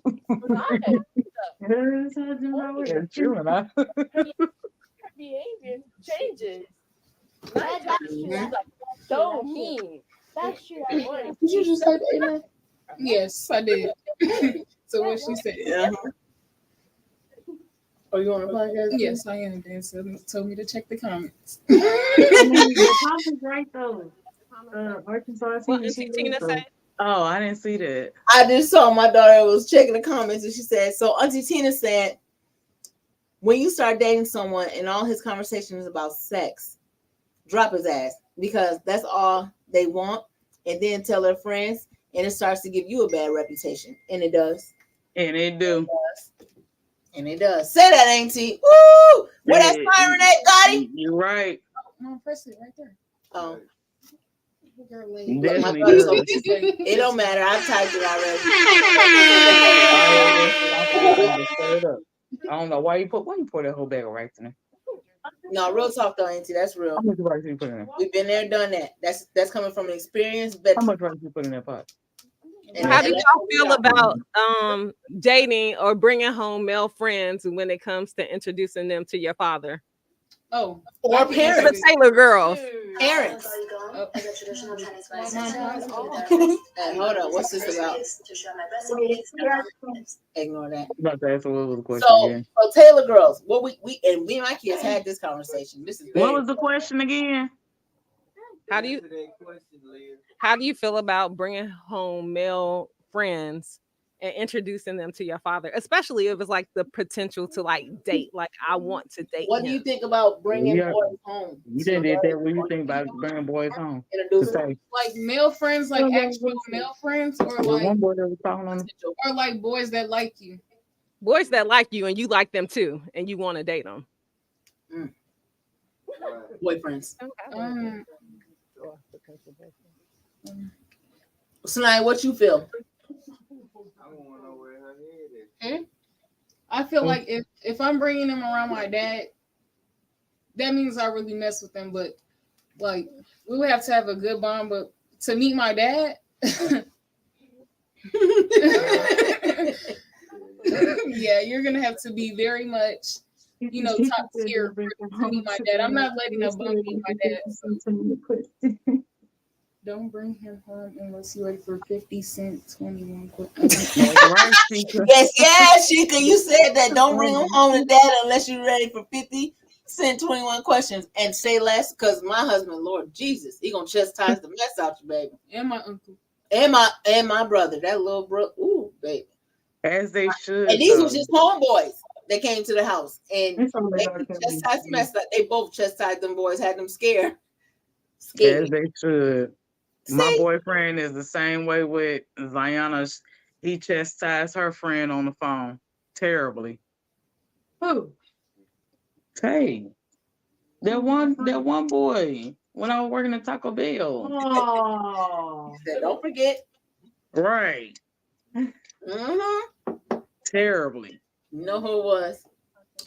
Her Gemini. behavior changes. Like so mean. That's true. Did you just say that? Yes, I did. So what she said? Yeah. Are you on the podcast? Yes, I am. Dan told me to check the comments. The comments right though. Arkansas. What Auntie Tina said? Oh, I didn't see that. I just saw my daughter was checking the comments and she said, so Auntie Tina said, when you start dating someone and all his conversation is about sex, drop his ass because that's all they want, and then tell their friends, and it starts to give you a bad reputation, and it does. And it do. And it does. Say that, Auntie. Woo! Where that siren at, Gotti? You're right. No, press it right there. Oh. Definitely it don't matter. I've typed it already. I don't know why you pour that whole bag of rice in there. No, real talk though, Auntie. That's real. How much rice you put in there? We've been there, done that. That's coming from an experience. But how much rice you put in that pot? How do y'all feel about dating or bringing home male friends when it comes to introducing them to your father? Oh, or parents. The Taylor girls. Parents. Oh. Hold on. What's this about? Ignore that. About to ask a little question again. So Taylor girls, what we and my kids had this conversation. This is what was the question again? How do you feel about bringing home male friends and introducing them to your father, especially if it's like the potential to like date? Like, I want to date. What do you think about bringing boys home? You didn't did that. What do you think about bringing boys home? Like male friends, like actual male friends, or like one boy that was talking on, or like boys that like you. Boys that like you and you like them too, and you want to date them. Boyfriends. Snide, what you feel? I feel like if I'm bringing them around my dad, that means I really mess with them. But like, we would have to have a good bond. But to meet my dad, yeah, you're gonna have to be very much, top tier to meet my dad. I'm not letting a bum meet my dad. So. Don't bring him home unless you're ready for 50 Cent 21. Yes, Sheikah, you said that. Don't bring him home to dad unless you're ready for 50 Cent 21 questions. And say less, because my husband, Lord Jesus, he gonna chastise the mess out you, baby. And my uncle. And my brother, that little bro. Ooh, baby. As they should. And these were just homeboys that came to the house. And they chastised the mess out. They both chastised them boys, had them scared. As they should. My See? boyfriend is the same way with Ziana. He chastised her friend on the phone terribly. Who? Hey, that one boy when I was working at Taco Bell. Oh. Said, don't forget. Right. Mm-hmm. Terribly. You know who it was.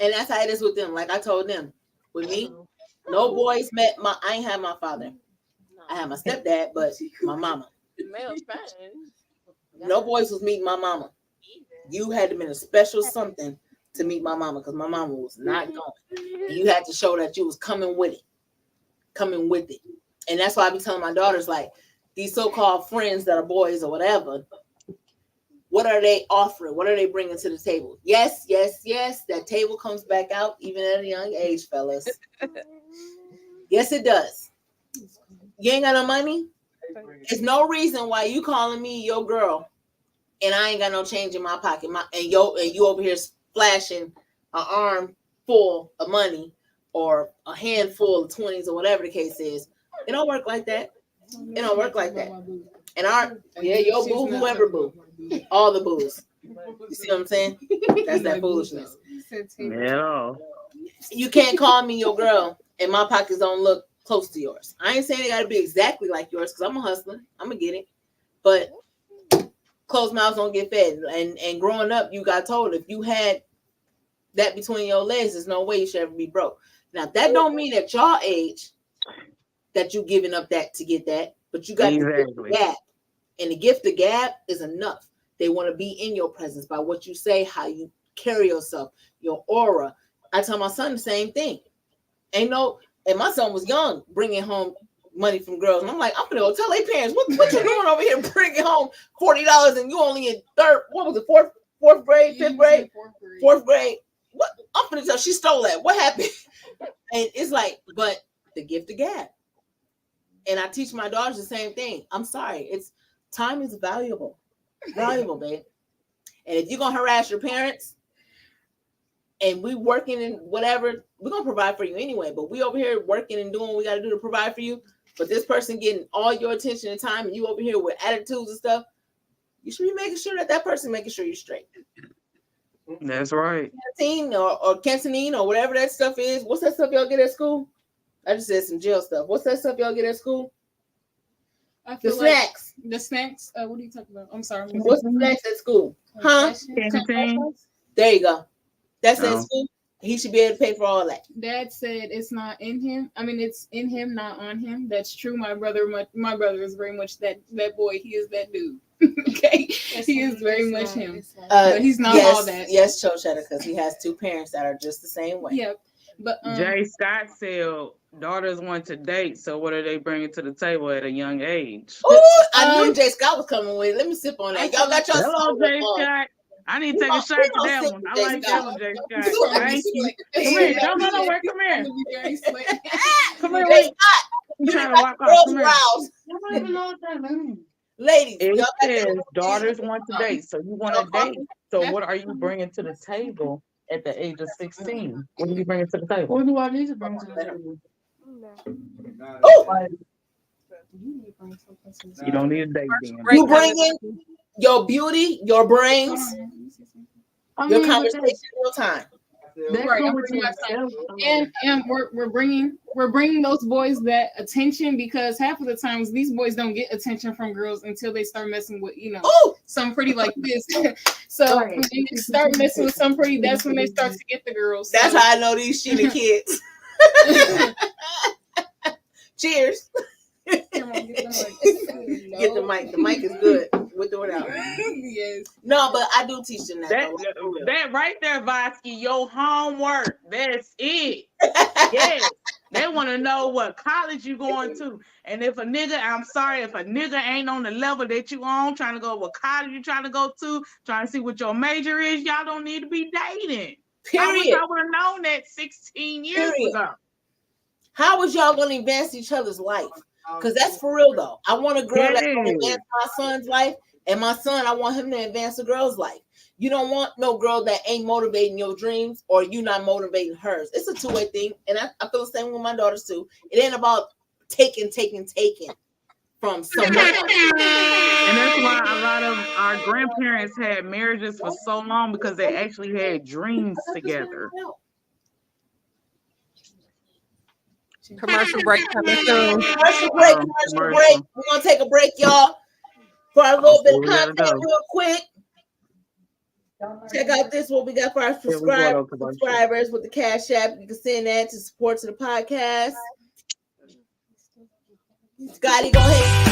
And that's how it is with them. Like I told them. With me, no boys met I ain't have my father. I had my stepdad, but my mama. Male friends. No boys was meeting my mama. You had to been a special something to meet my mama because my mama was not going. And you had to show that you was coming with it. Coming with it. And that's why I be telling my daughters, like, these so-called friends that are boys or whatever, what are they offering? What are they bringing to the table? Yes, yes, yes. That table comes back out even at a young age, fellas. Yes, it does. You ain't got no money? There's no reason why you calling me your girl and I ain't got no change in my pocket. And you over here flashing an arm full of money or a handful of 20s or whatever the case is. It don't work like that. It don't work like that. And your boo, whoever boo, all the boos. You see what I'm saying? That's that foolishness. Yeah. You can't call me your girl and my pockets don't look close to yours. I ain't saying they got to be exactly like yours because I'm a hustler. I'm going to get it. But closed mouths don't get fed. And growing up, you got told if you had that between your legs, there's no way you should ever be broke. Now, that don't mean at your age that you giving up that to get that, but you got the gift of gab. And the gift of gab is enough. They want to be in your presence by what you say, how you carry yourself, your aura. I tell my son the same thing. And my son was young, bringing home money from girls. And I'm like, I'm going to go tell their parents, what you doing over here bringing home $40 and you only in fourth grade, fifth grade, fourth grade. What? I'm going to tell she stole that. What happened? And it's like, but the gift of gab. And I teach my daughters the same thing. I'm sorry. Time is valuable. Valuable, babe. And if you're going to harass your parents and we working in whatever, we're going to provide for you anyway. But we over here working and doing what we got to do to provide for you. But this person getting all your attention and time and you over here with attitudes and stuff, you should be making sure that person making sure you're straight. That's right. Canteen or cantonine or whatever that stuff is. What's that stuff y'all get at school? I just said some jail stuff. What's that stuff y'all get at school? The snacks. The snacks. What are you talking about? I'm sorry. What's the snacks at school? Huh? Canteen. There you go. That's at school. He should be able to pay for all that. Dad said it's not in him. I mean, it's in him, not on him. That's true. My brother is very much that boy. He is that dude. Okay, he is very much him. But he's not all that. Yes, Chochetta, because he has two parents that are just the same way. Yeah, but Jay Scott said daughters want to date. So what are they bringing to the table at a young age? Oh, I knew Jay Scott was coming with it. Let me sip on that. Y'all got your Hello, Jay Scott. I need to take a shot to that one. I like that one, Jay Scott. Thank you. Come here. Don't go nowhere. Come here. Come here. Jay Scott. I'm trying to walk off. Come here. Ladies, it says daughters want to date. So you want to date. So what are you bringing to the table at the age of 16? What are you bringing to the table? What do I need to bring to the table? Oh. You don't need a date. You bring in your beauty, your brains, your conversation, your time. Right. And we're bringing those boys that attention because half of the times these boys don't get attention from girls until they start messing with some pretty like this. So when they start messing with some pretty, that's when they start to get the girls. That's how I know these Sheena kids. Cheers. Come on, get the mic. The mic is good with or without. Yes. No, but I do teach them that. That right there, Vosky, your homework. That's it. Yes. They want to know what college you going to. And if a nigga ain't on the level that you on, trying to go what college you trying to go to, trying to see what your major is, y'all don't need to be dating. Period. I wish I would have known that 16 years ago. How was y'all going to advance each other's life? Because that's for real, though. I want a girl that's going to advance my son's life, and my son, I want him to advance a girl's life. You don't want no girl that ain't motivating your dreams or you not motivating hers. It's a two-way thing, and I feel the same with my daughters, too. It ain't about taking. from someone else. And that's why a lot of our grandparents had marriages for so long, because they actually had dreams together. Commercial break coming soon. Commercial break. We're gonna take a break, y'all, for a little bit of content real quick. Check out this, what we got for our subscribers with the Cash App. You can send that to support to the podcast. Scotty, go ahead.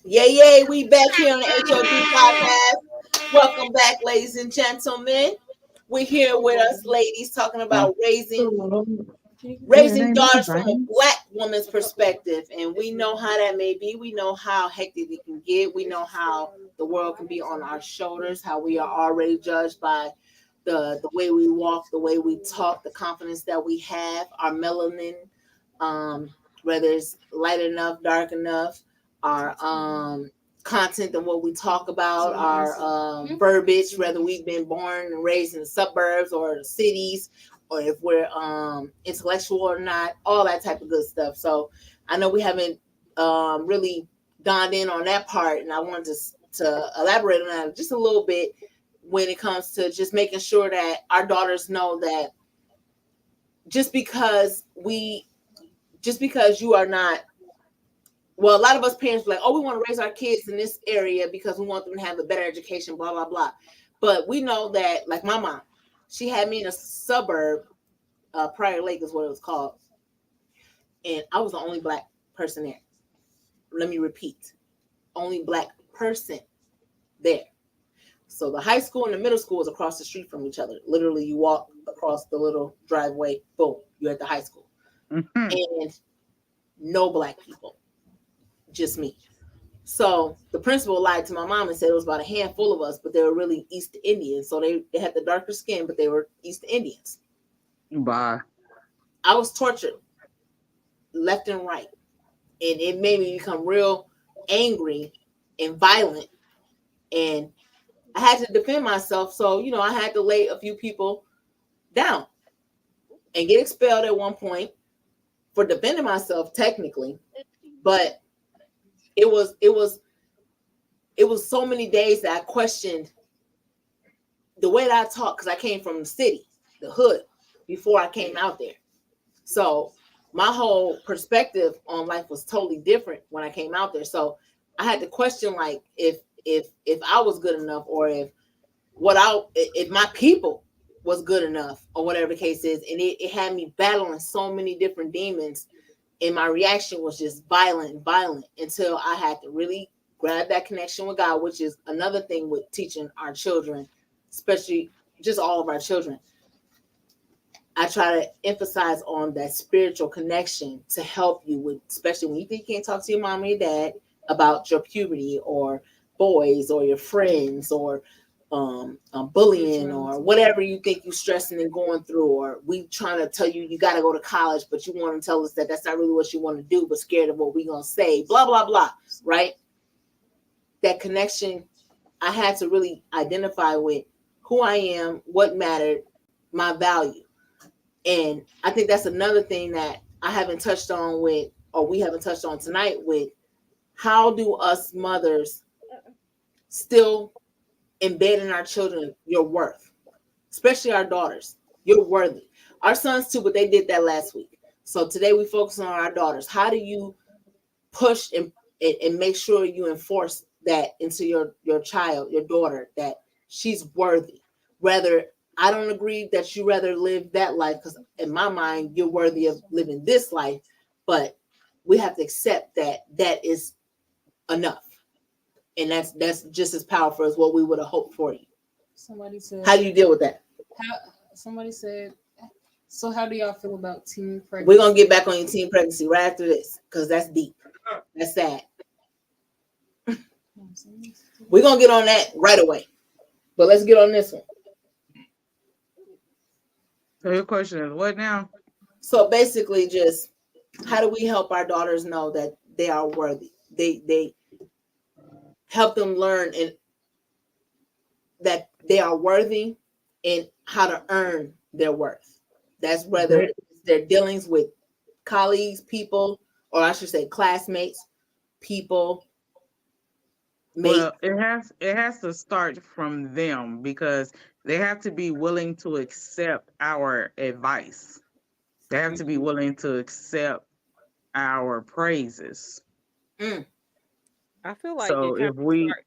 Yay, we back here on the H.O.G Podcast. Welcome back, ladies and gentlemen. We're here with us ladies talking about raising daughters from a Black woman's perspective. And we know how that may be. We know how hectic it can get. We know how the world can be on our shoulders, how we are already judged by the way we walk, the way we talk, the confidence that we have, our melanin, whether it's light enough, dark enough, our content and what we talk about, our verbiage, whether we've been born and raised in the suburbs or the cities, or if we're intellectual or not, all that type of good stuff. So I know we haven't really gone in on that part, and I wanted to elaborate on that just a little bit when it comes to just making sure that our daughters know that just because you are not, well, a lot of us parents are like, oh, we want to raise our kids in this area because we want them to have a better education, blah, blah, blah. But we know that, like my mom, she had me in a suburb, Prior Lake is what it was called. And I was the only Black person there. Let me repeat, only Black person there. So the high school and the middle school was across the street from each other. Literally, you walk across the little driveway, boom, you're at the high school. Mm-hmm. And no Black people. Just me. So the principal lied to my mom and said it was about a handful of us, but they were really East Indians. So they had the darker skin, but they were East Indians. Bye. I was tortured left and right. And it made me become real angry and violent. And I had to defend myself. So, I had to lay a few people down and get expelled at one point for defending myself technically. But it was so many days that I questioned the way that I talk, because I came from the city, the hood, before I came out there. So my whole perspective on life was totally different when I came out there. So I had to question, like, if I was good enough, or if my people was good enough, or whatever the case is. And it had me battling so many different demons. And my reaction was just violent until I had to really grab that connection with God, which is another thing with teaching our children, especially just all of our children. I try to emphasize on that spiritual connection to help you with, especially when you think you can't talk to your mom or your dad about your puberty or boys or your friends or bullying or whatever you think you're stressing and going through, or we trying to tell you you got to go to college, but you want to tell us that that's not really what you want to do, but scared of what we gonna say, blah blah blah, right? That connection, I had to really identify with who I am, what mattered, my value. And I think that's another thing that I haven't touched on with, or we haven't touched on tonight with, how do us mothers still embed in our children your worth, especially our daughters. You're worthy. Our sons too, but they did that last week. So today we focus on our daughters. How do you push and make sure you enforce that into your child, your daughter, that she's worthy? Rather, I don't agree that you rather live that life, because in my mind, you're worthy of living this life, but we have to accept that that is enough. And that's just as powerful as what we would have hoped for you. Somebody said, how do you deal with that? Somebody said, so how do y'all feel about teen pregnancy? We're going to get back on your teen pregnancy right after this, because that's deep. That's sad. We're going to get on that right away. But let's get on this one. So your question is what now? So basically, just how do we help our daughters know that they are worthy? They help them learn and that they are worthy and how to earn their worth. That's whether it's their dealings with colleagues, people, or I should say classmates, people. Well, it has to start from them, because they have to be willing to accept our advice. They have to be willing to accept our praises. Mm. I feel like so it if we start...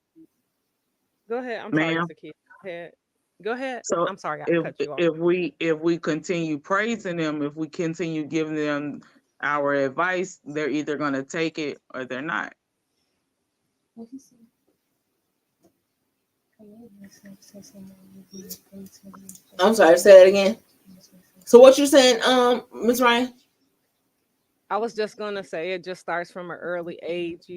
Go ahead. I'm ma'am, sorry, Zakia. Go ahead. So I'm sorry, I cut you off. if we continue praising them, if we continue giving them our advice, they're either going to take it or they're not. I'm sorry, say that again. So what you're saying, Ms. Ryan? I was just gonna say it just starts from an early age,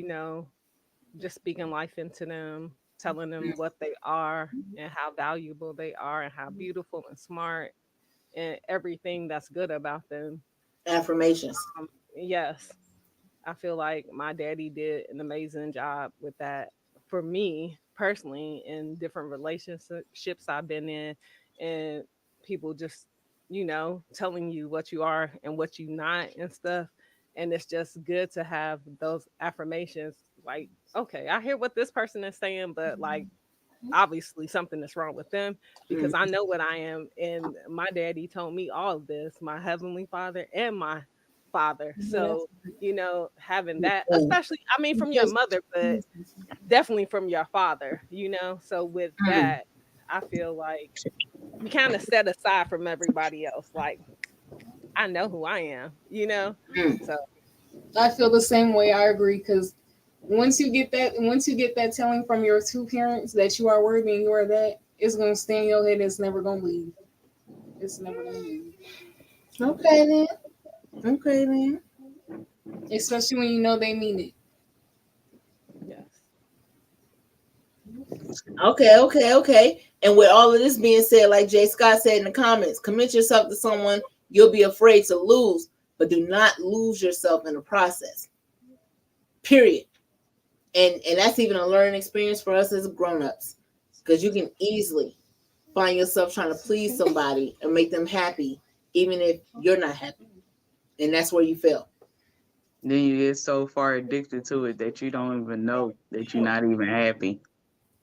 just speaking life into them, telling them what they are and how valuable they are and how beautiful and smart and everything that's good about them. Affirmations. Yes. I feel like my daddy did an amazing job with that for me personally in different relationships I've been in, and people just, telling you what you are and what you not and stuff. And it's just good to have those affirmations. Like, okay, I hear what this person is saying, but like, obviously something is wrong with them, because I know what I am. And my daddy told me all of this, my heavenly father and my father. So, having that, especially, I mean, from your mother, but definitely from your father, So with that, I feel like you kind of set aside from everybody else. Like, I know who I am, So I feel the same way. I agree, because once you get that telling from your two parents that you are worthy and you are that, it's gonna stay in your head. It's never gonna leave. It's never gonna leave. Okay then. Especially when you know they mean it. yes. Okay. And with all of this being said, like Jay Scott said in the comments, commit yourself to someone you'll be afraid to lose, but do not lose yourself in the process. Period. And that's even a learning experience for us as grown-ups, because you can easily find yourself trying to please somebody and make them happy, even if you're not happy. And that's where you fail. Then you get so far addicted to it that you don't even know that you're not even happy.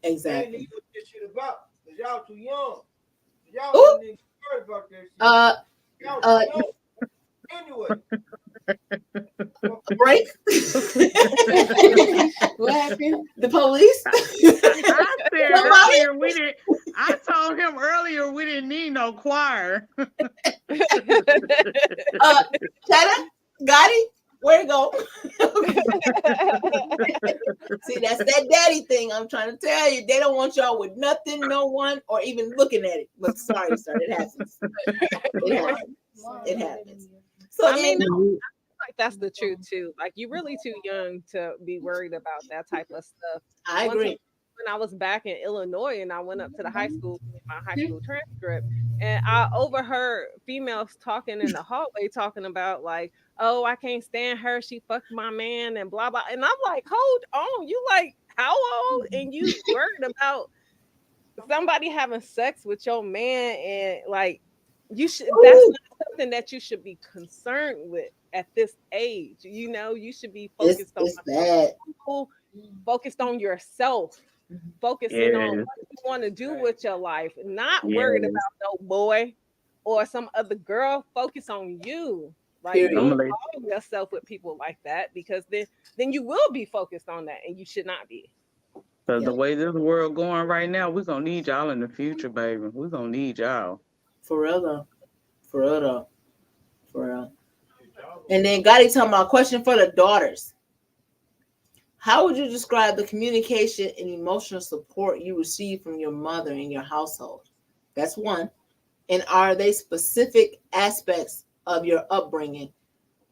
Exactly. Y'all too young. Y'all didn't heard about that shit. Anyway. A break? What happened? The police? I told him earlier we didn't need no choir. Cheddar? Gotti? Where to go? See, that's that daddy thing I'm trying to tell you. They don't want y'all with nothing, no one, or even looking at it. But sorry, sir, it happens. It happens. So I mean, no, I feel like that's the truth too. Like, you're really too young to be worried about that type of stuff. I agree. when I was back in Illinois and I went up to the high school, my high school transcript, and I overheard females talking in the hallway talking about like, oh, I can't stand her. She fucked my man and blah blah. And I'm like, hold on, you like how old? And you worried about somebody having sex with your man and like you should that's not something that you should be concerned with at this age. You know, you should be focused on people, focused on yourself, focusing on what you want to do with your life, not worried about no boy or some other girl. Focus on you. Like don't involve yourself with people like that because then you will be focused on that and you should not be. Because the way this world going right now, we're going to need y'all in the future, baby. We're going to need y'all. For real, though. For real, though. For real. And then Gotti talking about question for the daughters. How would you describe the communication and emotional support you receive from your mother in your household? That's one. And are they specific aspects of your upbringing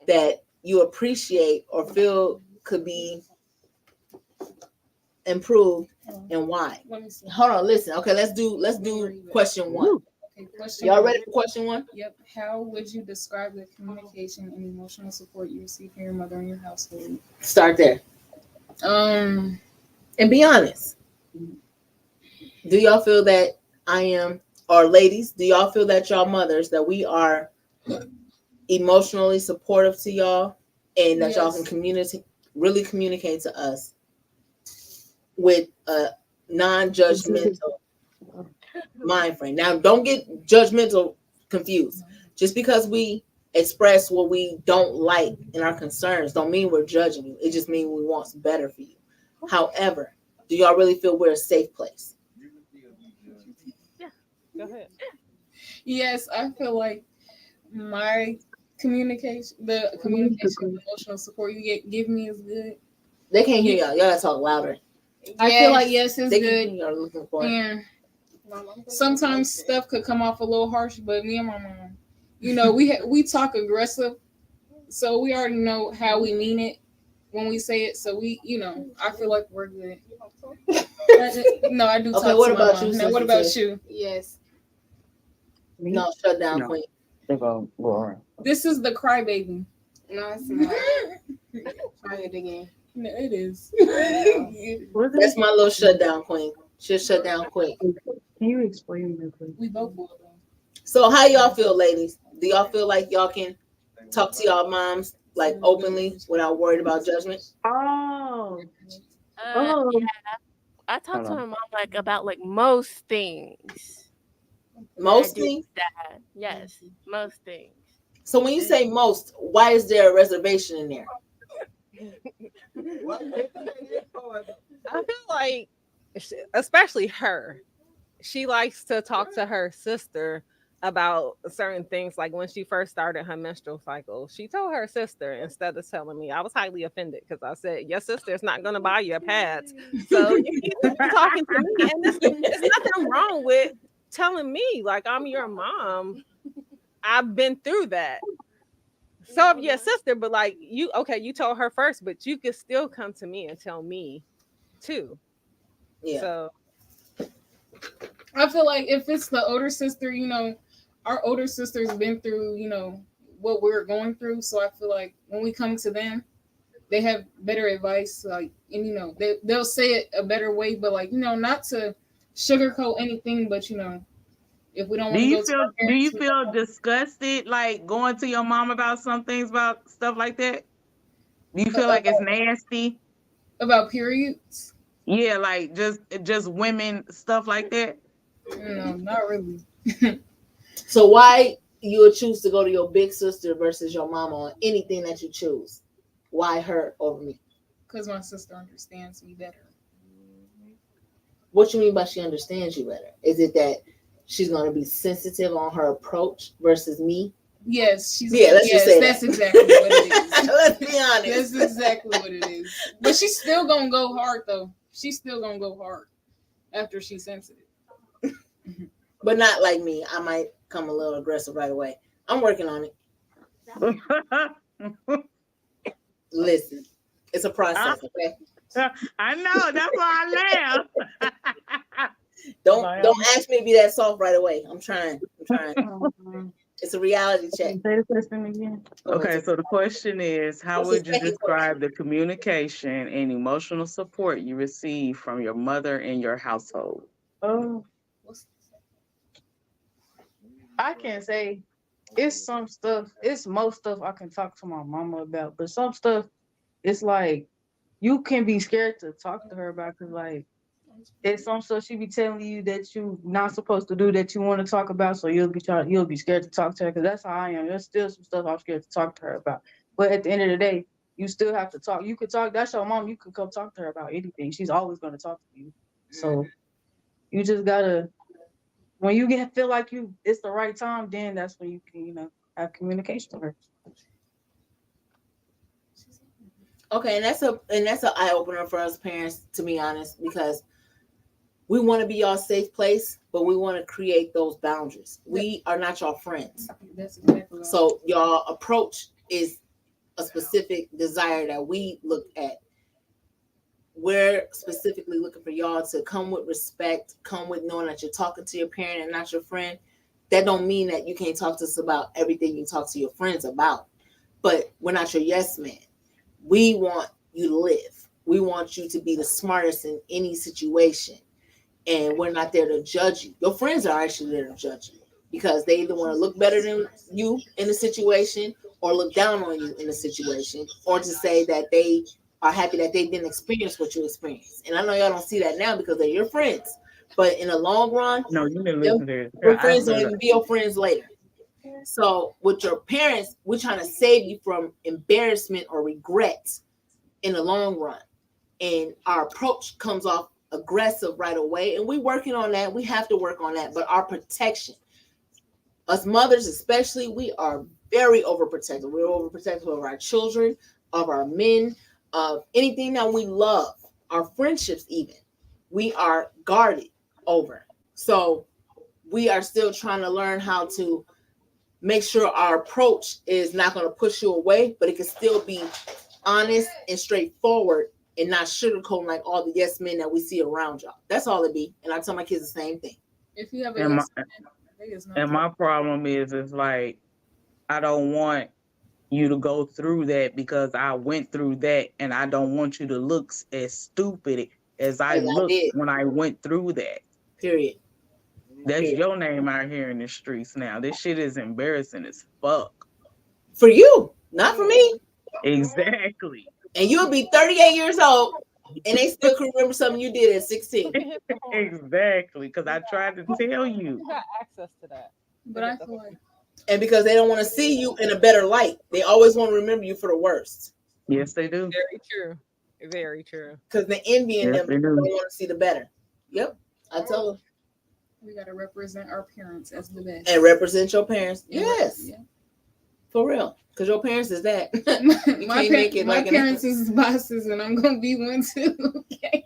that you appreciate or feel could be improved, and why? Hold on, listen. Okay, let's do question one. Okay, y'all ready for question one? Yep. How would you describe the communication and emotional support you receive from your mother in your household? Start there. And be honest. Do y'all feel that I am, or ladies, do y'all feel that y'all mothers, that we are emotionally supportive to y'all and that y'all can really communicate to us with a non-judgmental mind frame? Now, don't get judgmental confused. Just because we express what we don't like and our concerns don't mean we're judging you. It just means we want better for you. However, do y'all really feel we're a safe place? Yeah, go ahead. Yes, I feel like my communication, emotional support you give me is good. They can't hear y'all. Y'all gotta talk louder. I feel like yes, it's they good. You're looking for and sometimes stuff could come off a little harsh, but me and my mom, you know, we talk aggressive, so we already know how we mean it when we say it. So we, you know, I feel like we're good. No, I do. Okay, what about you? Now, what about you? Yes. No, shut down, Queen. This is the crybaby. No, it's not. Try it again. No, it is. That's my little shutdown queen. She'll shut down quick. Can you explain that, please? We both will. So how y'all feel, ladies? Do y'all feel like y'all can talk to y'all moms like openly without worried about judgment? Oh. Yeah. I talk to my mom like about like most things. Most things? That. Yes, most things. So when you say most, why is there a reservation in there? I feel like, especially her, she likes to talk to her sister about certain things. Like when she first started her menstrual cycle, she told her sister instead of telling me. I was highly offended because I said, your sister is not going to buy your pads. So you need to be talking to me. And there's nothing wrong with telling me, like, I'm your mom. I've been through that. So if your sister, but like you told her first, but you could still come to me and tell me too. Yeah. So I feel like if it's the older sister, you know, our older sister's been through, you know, what we're going through. So I feel like when we come to them, they have better advice. Like, and you know, they'll say it a better way, but like, you know, not to sugarcoat anything, but you know, if we don't want to go to our parents, do you feel disgusted like going to your mom about some things, about stuff like that? Do you feel like it's nasty about periods? Yeah, like just women stuff like that. No, not really. So why you would choose to go to your big sister versus your mama on anything that you choose? Why her over me? Because my sister understands me better. What you mean by she understands you better? Is it that she's going to be sensitive on her approach versus me? Yes, just say that's exactly what it is. Let's be honest. That's exactly what it is. But she's still gonna go hard though. She's still gonna go hard after she's sensitive. But not like me. I might come a little aggressive right away. I'm working on it. Listen, it's a process, okay? I know. That's why I laugh. Don't ask me to be that soft right away. I'm trying. It's a reality check. Say the question again. Okay, so the question is, how would you describe the communication and emotional support you receive from your mother in your household? I can't say. It's some stuff. It's most stuff I can talk to my mama about, but some stuff, it's like you can be scared to talk to her about, because like it's some stuff she be telling you that you not supposed to do that you want to talk about, so you'll be scared to talk to her, because that's how I am. There's still some stuff I'm scared to talk to her about, but at the end of the day, you still have to talk. You could talk. That's your mom. You can come talk to her about anything. She's always going to talk to you. So you just gotta. When you feel like it's the right time, then that's when you can, have communication with her. Okay, and that's an eye opener for us parents, to be honest, because we want to be y'all safe place, but we want to create those boundaries. We are not y'all friends. That's exactly right. So y'all approach is a specific desire that we look at. We're specifically looking for y'all to come with respect, come with knowing that you're talking to your parent and not your friend. That don't mean that you can't talk to us about everything you talk to your friends about. But we're not your yes man. We want you to live. We want you to be the smartest in any situation. And we're not there to judge you. Your friends are actually there to judge you because they either want to look better than you in the situation or look down on you in the situation, or to say that they are happy that they didn't experience what you experienced. And I know y'all don't see that now because they're your friends. But in the long run, no, you didn't listen to it. Your friends don't even be your friends later. So with your parents, we're trying to save you from embarrassment or regret in the long run. And our approach comes off aggressive right away. And we're working on that. We have to work on that. But our protection, us mothers especially, we are very overprotective. We're overprotective of our children, of our men, of anything that we love, our friendships even. We are guarded over. So we are still trying to learn how to make sure our approach is not going to push you away, but it can still be honest and straightforward and not sugarcoating like all the yes men that we see around y'all. That's all it be. And I tell my kids the same thing. If you have a yes man, and my problem is like, I don't want you to go through that because I went through that, and I don't want you to look as stupid as I looked when I went through that. Period. That's your name out here in the streets now. This shit is embarrassing as fuck. For you, not for me. Exactly. And you'll be 38 years old, and they still can remember something you did at 16. Exactly, because I tried to tell you. You got access to that. But I feel like, and because they don't want to see you in a better light, they always want to remember you for the worst. Yes, they do. Very true. Very true. Because the envy in Yes, them, they don't want to see the better. Yep, I tell them. we got to represent our parents as the best. And represent your parents. Yes. Yeah. For real. Because your parents is that. my parents is bosses, and I'm going to be one too. Okay.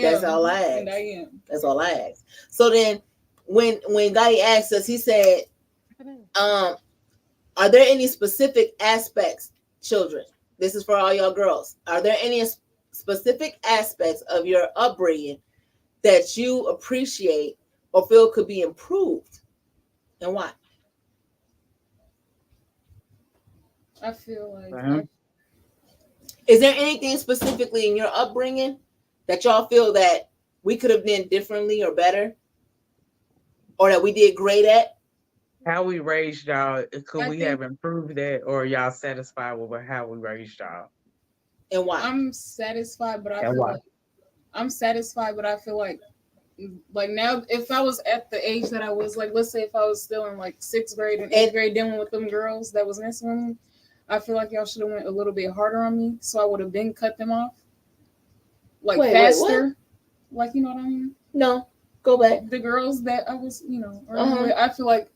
That's all I ask. And I am. That's all I ask. So then when Gotti asked us, he said, are there any specific aspects, children? This is for all y'all girls. Are there any specific aspects of your upbringing that you appreciate or feel could be improved? And why? I feel like is there anything specifically in your upbringing that y'all feel that we could have done differently or better, or that we did great at? How we raised y'all, could we have improved that, or y'all satisfied with how we raised y'all? And why? I'm satisfied, but I feel like now, if I was at the age that I was, like, let's say if I was still in like 6th grade and 8th grade dealing with them girls that was messing with me, I feel like y'all should have went a little bit harder on me, so I would have been cut them off, like faster. Like, you know what I mean? No, go back. The girls that I was, I feel like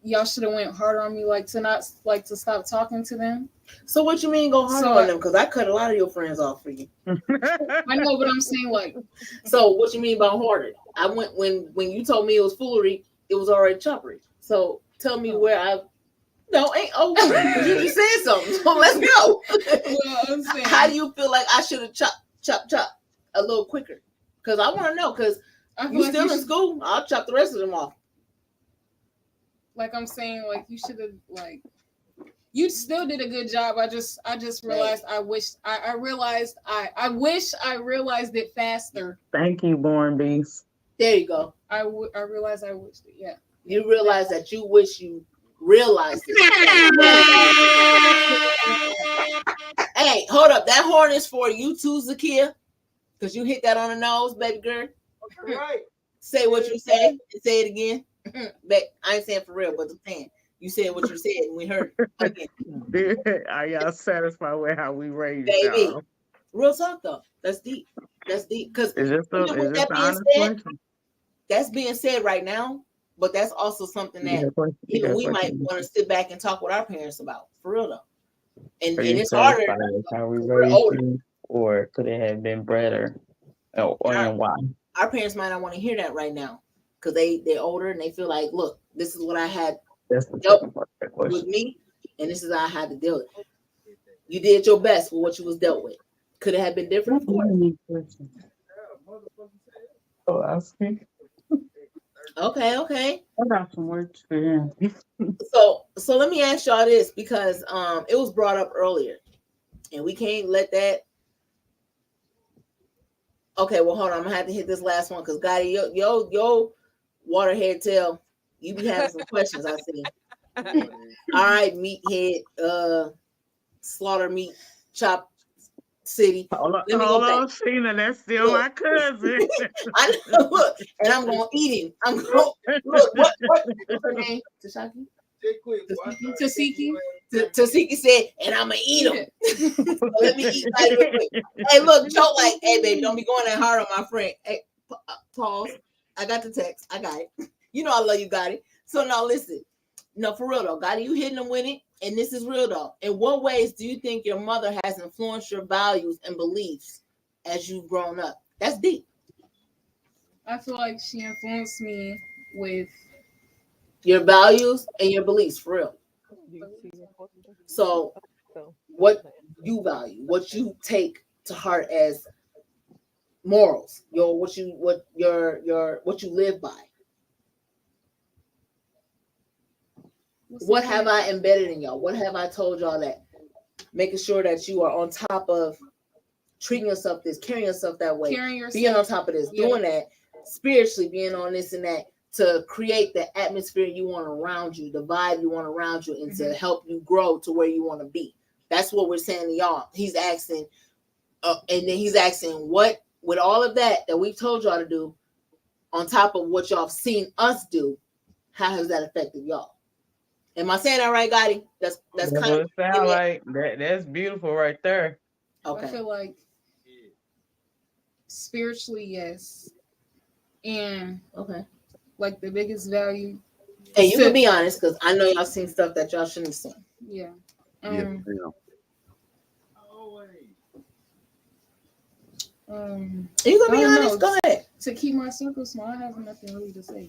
y'all should have went harder on me, to stop talking to them. So what you mean go harder on them? Because I cut a lot of your friends off for you. I know, but I'm saying like. So what you mean by harder? I went when you told me it was foolery, it was already choppery. So tell me where I No, ain't over. You just said something. So let's go. Well, I'm saying, how do you feel like I should have chopped a little quicker? Because I want to know. Because you like still in school, I'll chop the rest of them off. Like I'm saying, like you should have, like you still did a good job. I just realized I wish I realized it faster. Thank you, Born Beast. There you go. I realized I wished it. Yeah. You realize that you wish you realized it. Hey, hold up. That horn is for you too, Zakia. Because you hit that on the nose, baby girl. Right. Say what you say and say it again. But I ain't saying for real, but I'm saying you said what you said and we heard it again. Are y'all satisfied with how we raised Baby, y'all? real talk though. That's deep. That's deep. Because that's being said right now, but that's also something that even we might want to sit back and talk with our parents about. For real though. And it's harder. How we raised you, or could it have been better? And why? Our parents might not want to hear that right now because they're older and they feel like, look, this is what I had dealt with me, and this is how I had to deal with it. You did your best with what you was dealt with. Could it have been different? Of course. Oh, I see. Okay. I got some words for him. So let me ask y'all this because it was brought up earlier, and we can't let that. Okay, well, hold on. I'm gonna have to hit this last one because Gotti, yo, waterhead tail, you be having some questions. I see. All right, meathead, slaughter meat, chop city. Hold on, Sheena, that's still my cousin. I know, look, and I'm gonna eat him. I'm gonna look. What's her name? Tashaki? Tasiki said, and I'm gonna eat him. So let me eat right real quick. Hey, look, Joe, like, hey, baby, don't be going that hard on my friend. Hey, pause. I got the text. I got it. You know I love you, Gotti. So now listen. No, for real though, Gotti, you hitting them with it, and this is real though. In what ways do you think your mother has influenced your values and beliefs as you've grown up? That's deep. I feel like she influenced me with your values and your beliefs, for real. So what you value, what you take to heart as morals, what you live by. What have I embedded in y'all? What have I told y'all that making sure that you are on top of treating yourself this, carrying yourself that way, being on top of this, doing that, spiritually being on this and that, to create the atmosphere you want around you, the vibe you want around you, and to help you grow to where you want to be. That's what we're saying to y'all. He's asking, and then he's asking, what, with all of that we've told y'all to do, on top of what y'all have seen us do, how has that affected y'all? Am I saying that right, Gotti? That's kind of sound like that. That's beautiful right there. Okay. I feel like spiritually, yes, and okay. Like the biggest value. And you can be honest, because I know y'all seen stuff that y'all shouldn't have seen. Yeah. You can be honest. Go ahead. To keep my circle small, I have nothing really to say.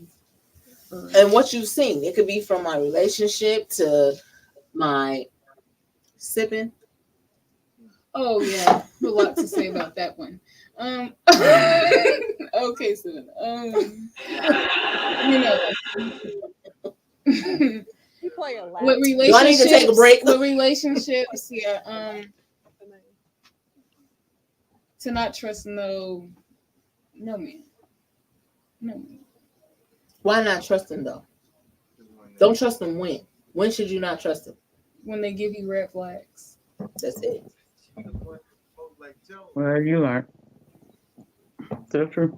And what you've seen, it could be from my relationship to my sipping. Oh yeah, a lot to say about that one. Okay, so you play a lot. With relationships, do I need to take a break? With relationships, to not trust no man. Why not trust him though? Don't trust him when? When should you not trust him? When they give you red flags. That's it. Well, you learn. That's true.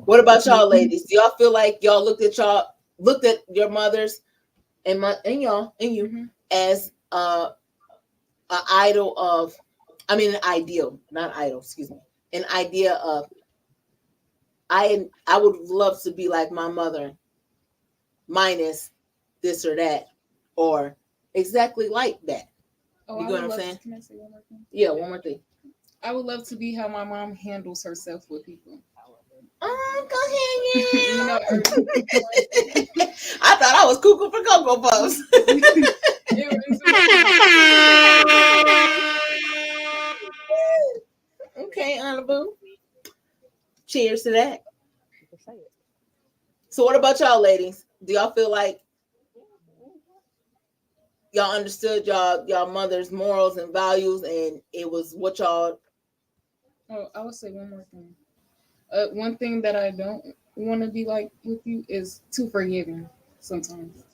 What about y'all ladies? Do y'all feel like y'all looked at your mothers and you as an ideal of, an idea of, I would love to be like my mother minus this or that, or exactly like that. You know what I'm saying? Can I say one more thing? Yeah, one more thing. I would love to be how my mom handles herself with people. Oh, go ahead, yeah. I thought I was cuckoo for Cocoa Puffs. Okay, Honorable. Cheers to that. You can say it. So what about y'all ladies? Do y'all feel like y'all understood y'all mother's morals and values and it was what y'all? Oh, I would say one more thing. One thing that I don't want to be like with you is too forgiving sometimes.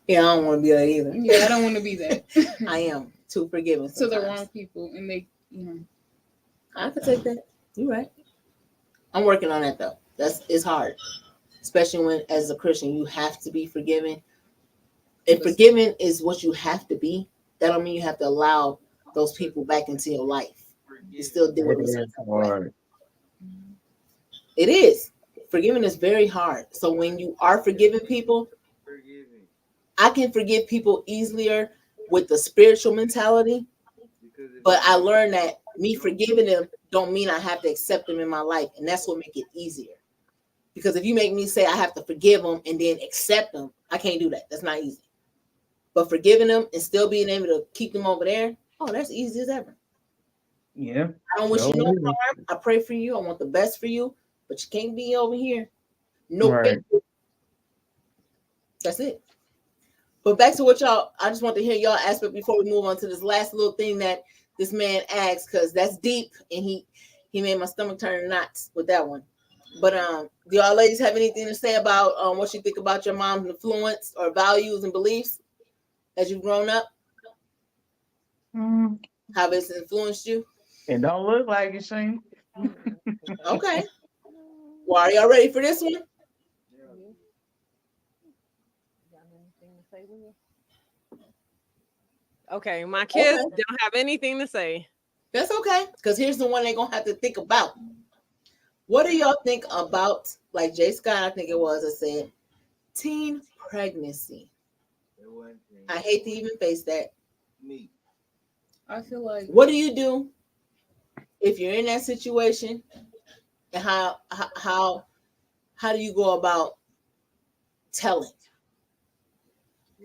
Yeah, I don't want to be that either. Yeah, I don't want to be that. I am too forgiving To sometimes. the wrong people, and they, I can take that. You're right. I'm working on that though. It's hard, especially when, as a Christian, you have to be forgiving. If forgiving is what you have to be, that don't mean you have to allow those people back into your life. You still deal with it. It is. Forgiving is very hard. So when you are forgiving people, I can forgive people easier with the spiritual mentality, but I learned that me forgiving them don't mean I have to accept them in my life, and that's what makes it easier. Because if you make me say I have to forgive them and then accept them, I can't do that. That's not easy. But forgiving them and still being able to keep them over there, oh, that's easy as ever. Yeah. I don't wish you no harm. I pray for you. I want the best for you, but you can't be over here. No, Right. That's it. But back to what y'all, I just want to hear y'all aspect before we move on to this last little thing that this man asked, because that's deep and he made my stomach turn knots with that one. But do y'all ladies have anything to say about what you think about your mom's influence or values and beliefs as you've grown up? How it's influenced you? It don't look like it, Shane. Okay. Well, are y'all ready for this one? Okay, my kids don't have anything to say. That's okay, because here's the one they're gonna have to think about. What do y'all think about, like Jay Scott, I think it was, I said, teen pregnancy? I hate to even face that. Me. I feel like. What do you do if you're in that situation, and how do you go about telling?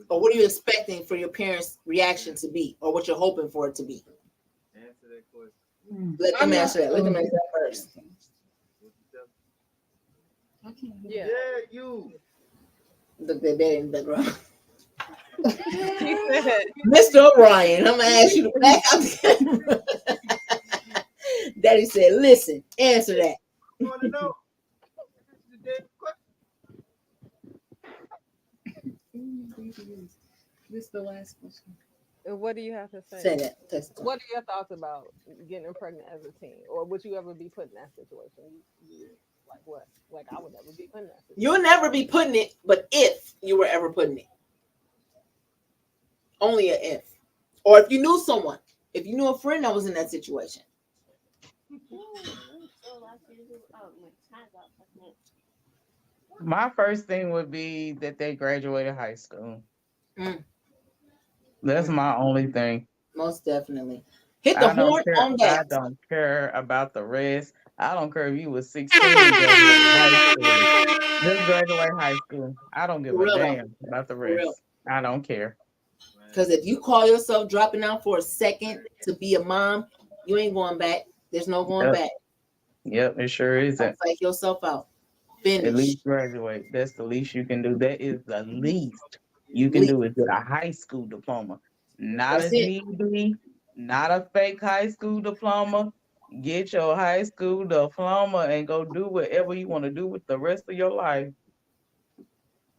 Or what are you expecting for your parents' reaction to be, or what you're hoping for it to be? Answer that question. Let them answer that. Let them answer that first. Yeah. You. Look at that in the background. Mr. O'Brien, I'm gonna ask you to back out the camera. Daddy said, listen, answer that. You want to know? This is the last question. What do you have to say? Say that. What are your thoughts about getting pregnant as a teen, or would you ever be put in that situation? Like what? Like I would never be put in that situation. You'll never be putting it, but if you were ever putting it, only a if, or if you knew someone, if you knew a friend that was in that situation. My first thing would be that they graduated high school. That's my only thing. Most definitely. Hit the horn on that. I don't care about the rest. I don't care if you was 16 and graduated high school. Just graduate high school. I don't give a damn about the rest. I don't care. Because if you call yourself dropping out for a second to be a mom, you ain't going back. There's no going back. Yep, it sure isn't. Psych yourself out. Finish. At least graduate. That's the least you can do. That is the least you can do is get a high school diploma. Not a GED, not a fake high school diploma. Get your high school diploma and go do whatever you want to do with the rest of your life.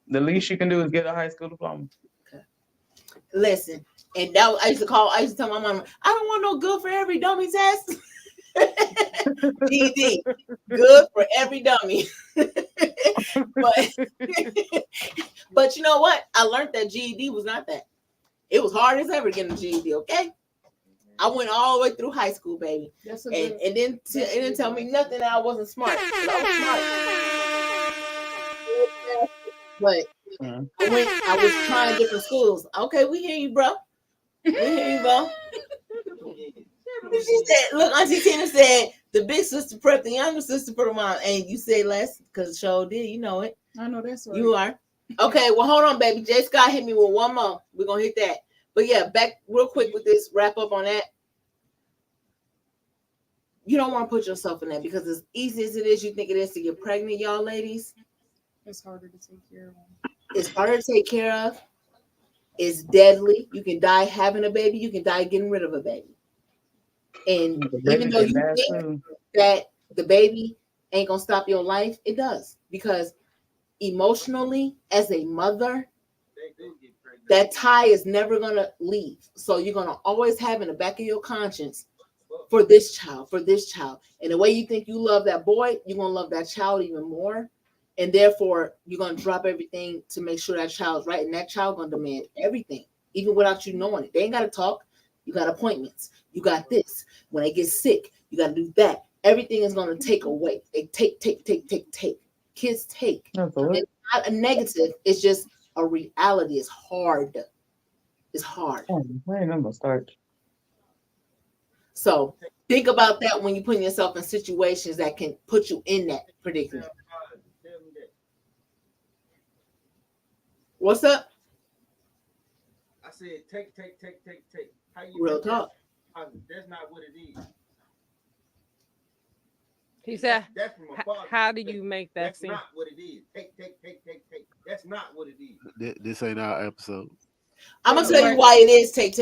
The least you can do is get a high school diploma. Okay. Listen, and that I used to tell my mom, I don't want no good for every dummy test. GED, good for every dummy. but you know what? I learned that GED was not that. It was hard as ever getting a GED, okay? I went all the way through high school, baby. And then it didn't tell me nothing that I wasn't smart. I was smart. But I was trying different schools. Okay, we hear you, bro. We hear you, bro. She said, look, Auntie Tina said the big sister prepped the younger sister for the mom. And you say less because the show did, you know it. I know that's right. You are. Okay, well, hold on, baby. J. Scott hit me with one more. We're gonna hit that. But yeah, back real quick with this, wrap up on that. You don't want to put yourself in that because as easy as it is, you think it is to get pregnant, y'all ladies. It's harder to take care of them. It's harder to take care of. It's deadly. You can die having a baby. You can die getting rid of a baby. And The even baby though get you bad think too. that the baby ain't gonna stop your life, it does. Because emotionally, as a mother, that tie is never gonna leave. So you're gonna always have in the back of your conscience for this child. And the way you think you love that boy, you're gonna love that child even more. And therefore, you're gonna drop everything to make sure that child's right. And that child gonna demand everything, even without you knowing it. They ain't gotta talk. You got appointments. You got this. When they get sick, you gotta do that. Everything is gonna take away. They take. Kids take. Absolutely. It's not a negative. It's just a reality. It's hard. It's hard. Oh, man, I'm gonna start. So think about that when you're putting yourself in situations that can put you in that predicament. What's up? I said, take. How you Real make that talk. positive? That's not what it is. He said, That's from a father. how do you make that That's seem? not what it is. Take. That's not what it is. This ain't our episode. I'm gonna tell you why it is take.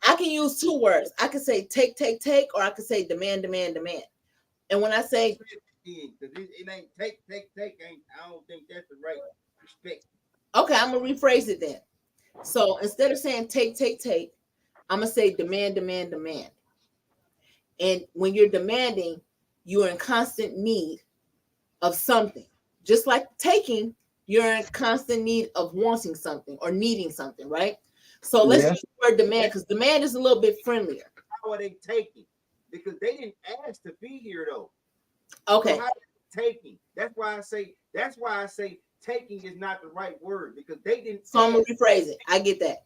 I can use two words. I can say take, or I can say demand. And when I say it ain't take, ain't, I don't think that's the right respect. okay, I'm gonna rephrase it then. So instead of saying take, I'm gonna say demand. And when you're demanding, you're in constant need of something. Just like taking, you're in constant need of wanting something or needing something, right? So let's use the word demand because demand is a little bit friendlier. How are they taking? Because they didn't ask to be here though. Okay. So how are they taking? That's why I say taking is not the right word because they didn't. So I'm gonna rephrase it. I get that,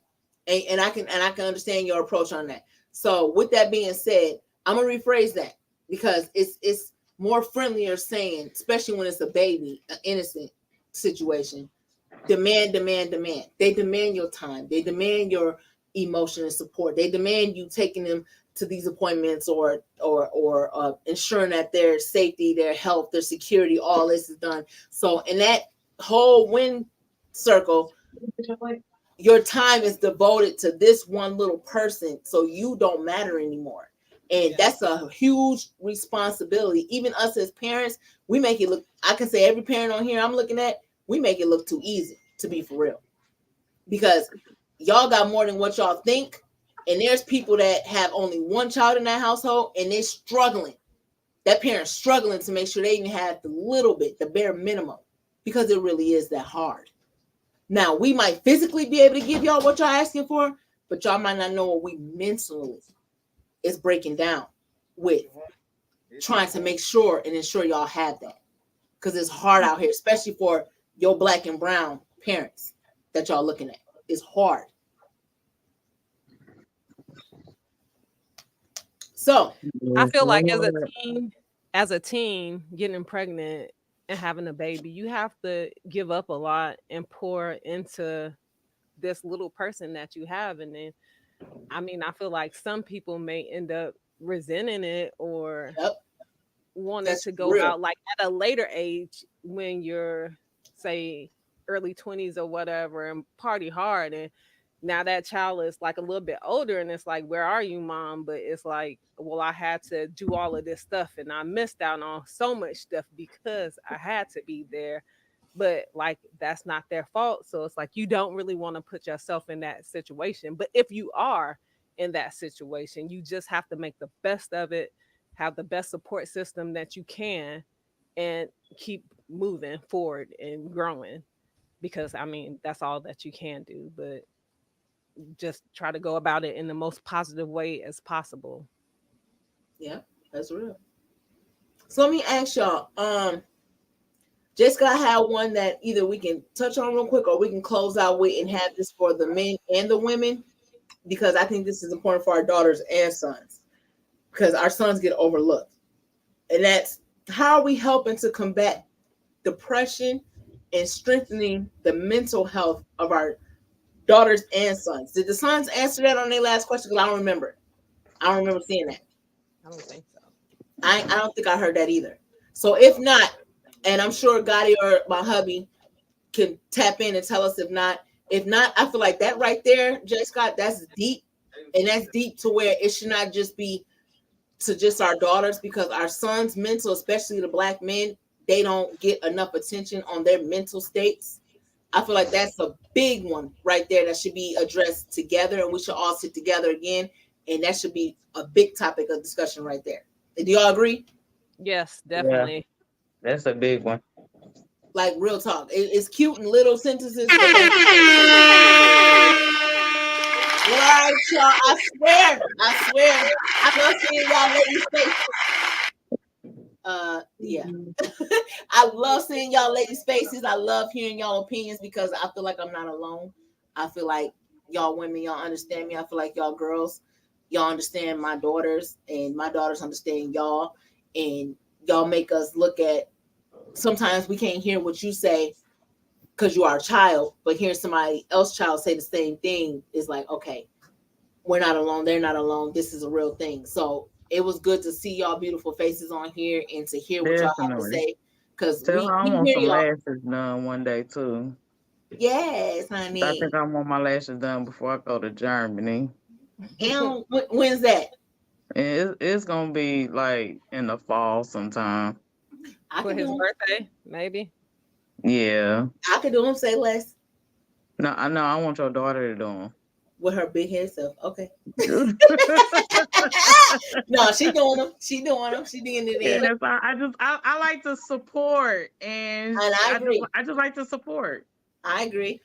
and I can understand your approach on that. So with that being said, I'm gonna rephrase that because it's more friendlier saying, especially when it's a baby, an innocent situation. Demand. They demand your time. They demand your emotion and support. They demand you taking them to these appointments or ensuring that their safety, their health, their security, all this is done. So in that whole win circle, your time is devoted to this one little person, so you don't matter anymore. And that's a huge responsibility. Even us as parents, we make it look, I can say every parent on here I'm looking at, we make it look too easy, to be for real. Because y'all got more than what y'all think. And there's people that have only one child in that household and they're struggling. That parent's struggling to make sure they even have the little bit, the bare minimum, because it really is that hard. Now, we might physically be able to give y'all what y'all asking for, but y'all might not know what we mentally is breaking down with trying to make sure and ensure y'all have that. Because it's hard out here, especially for your black and brown parents that y'all looking at. It's hard. So I feel like as a teen, getting pregnant and having a baby, you have to give up a lot and pour into this little person that you have. And then, I mean, I feel like some people may end up resenting it or wanting to go out like at a later age when you're, say, early 20s or whatever and party hard. And now that child is like a little bit older and it's like, where are you, mom? But it's like, well, I had to do all of this stuff and I missed out on so much stuff because I had to be there. But like, that's not their fault. So it's like, you don't really want to put yourself in that situation. But if you are in that situation, you just have to make the best of it, have the best support system that you can, and keep moving forward and growing. Because I mean, that's all that you can do. But just try to go about it in the most positive way as possible. Yeah, that's real. So let me ask y'all, Jessica, I have one that either we can touch on real quick or we can close out with and have this for the men and the women, because I think this is important for our daughters and sons, because our sons get overlooked. And that's, how are we helping to combat depression and strengthening the mental health of our daughters and sons. Did the sons answer that on their last question? Because I don't remember. I don't remember seeing that. I don't think so. I don't think I heard that either. So if not, and I'm sure Gotti or my hubby can tap in and tell us if not. If not, I feel like that right there, J. Scott, that's deep. And that's deep to where it should not just be to just our daughters, because our sons' mental, especially the black men, they don't get enough attention on their mental states. I feel like that's a big one right there that should be addressed together, and we should all sit together again, and that should be a big topic of discussion right there. Do y'all agree? Yes, definitely. Yeah, that's a big one. Like real talk. It's cute in little sentences. But right, y'all. I swear. I love seeing y'all ladies' faces. Yeah. I love seeing y'all ladies' faces. I love hearing y'all opinions because I feel like I'm not alone. I feel like y'all women, y'all understand me. I feel like y'all girls, y'all understand my daughters, and my daughters understand y'all, and y'all make us look at. Sometimes we can't hear what you say because you are a child, but hearing somebody else's child say the same thing is like, okay, we're not alone. They're not alone. This is a real thing. So it was good to see y'all beautiful faces on here and to hear what y'all have to say. Because I want hear some y'all. lashes done one day too. Yes, honey. I think I want my lashes done before I go to Germany. And when's that? And it's gonna be like in the fall sometime. For his birthday, maybe. Yeah. I could do them. Say less. No, I know. I want your daughter to do them. With her big head self. Okay. No, she doing them. She doing them. She doing it in. Yes, I like to support, and I agree. I just like to support. I agree.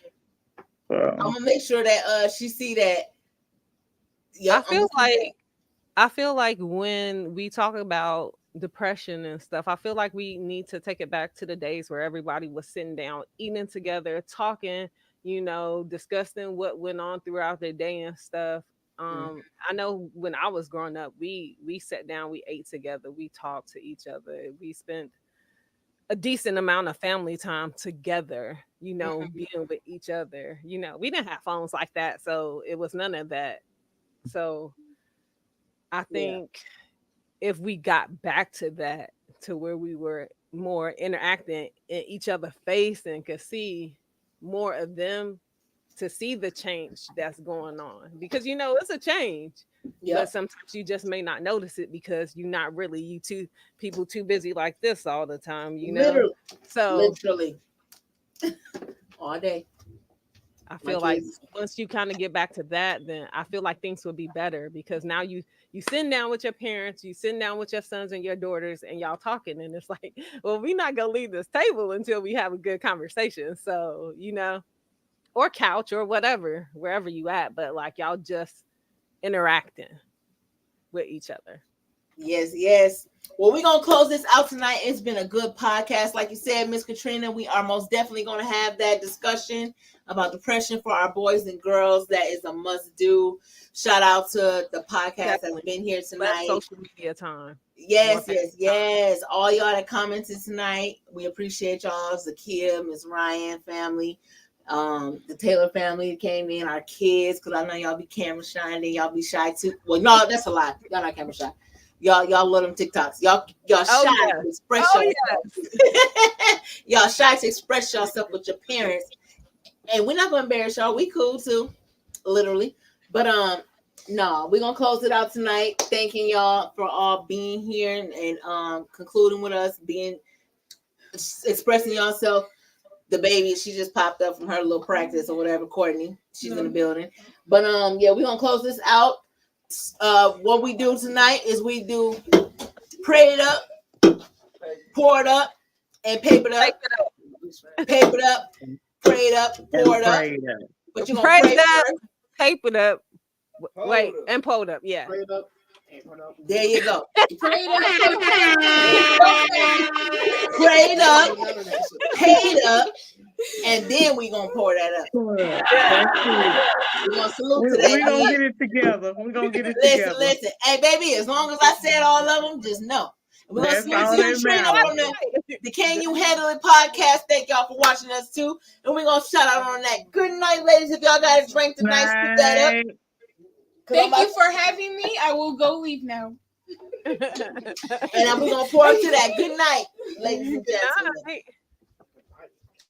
I'm gonna make sure that she see that. Yeah, I feel like when we talk about depression and stuff, I feel like we need to take it back to the days where everybody was sitting down, eating together, talking, discussing what went on throughout the day and stuff. I know when I was growing up, we sat down, we ate together, we talked to each other, we spent a decent amount of family time together, being with each other. We didn't have phones like that, so it was none of that. So I think if we got back to that, to where we were more interacting in each other's face and could see more of them, to see the change that's going on, because it's a change. But sometimes you just may not notice it because you're not really people too busy like this all the time, Literally. So literally all day. I feel like once you kind of get back to that, then I feel like things will be better, because now you sitting down with your parents, you sitting down with your sons and your daughters, and y'all talking, and it's like, well, we're not gonna leave this table until we have a good conversation. So or couch or whatever, wherever you at, but like y'all just interacting with each other. Yes. Well, we're gonna close this out tonight. It's been a good podcast. Like you said, Miss Katrina, we are most definitely gonna have that discussion about depression for our boys and girls. That is a must do. Shout out to the podcast that's been here tonight. Social media time. Yes. All y'all that commented tonight, we appreciate y'all. Zakia, Miss Ryan family, the Taylor family came in, our kids, because I know y'all be camera shy and y'all be shy too. Well, no, that's a lie. Y'all not camera shy. Y'all love them TikToks. Y'all shy to express yourself. Y'all shy to express yourself with your parents. And we're not gonna embarrass y'all. We cool too, literally. But no, we're gonna close it out tonight. Thanking y'all for all being here and concluding with us, expressing yourself. The baby, she just popped up from her little practice or whatever. Courtney, she's in the building. But we're gonna close this out. What we do tonight is we do pray it up, pour it up, and paper it up. Paper it up, pray it up, pour it up. But you're gonna pray it up, paper it up, wait, and pour it up. Yeah. Pray it up. There you go. Pray it up, pay it up, and then we gonna pour that up. We're gonna salute to that. We're gonna get it together. Listen. Hey, baby, as long as I said all of them, just know We're going to That's all salute that Trina from the Can You Handle It podcast. Thank y'all for watching us too. And we're going to shout out on that. Good night, ladies. If y'all got a drink tonight, spit that up. Thank you for having me. I will go leave now. And we're going to pour up to that. Good night, ladies and gentlemen.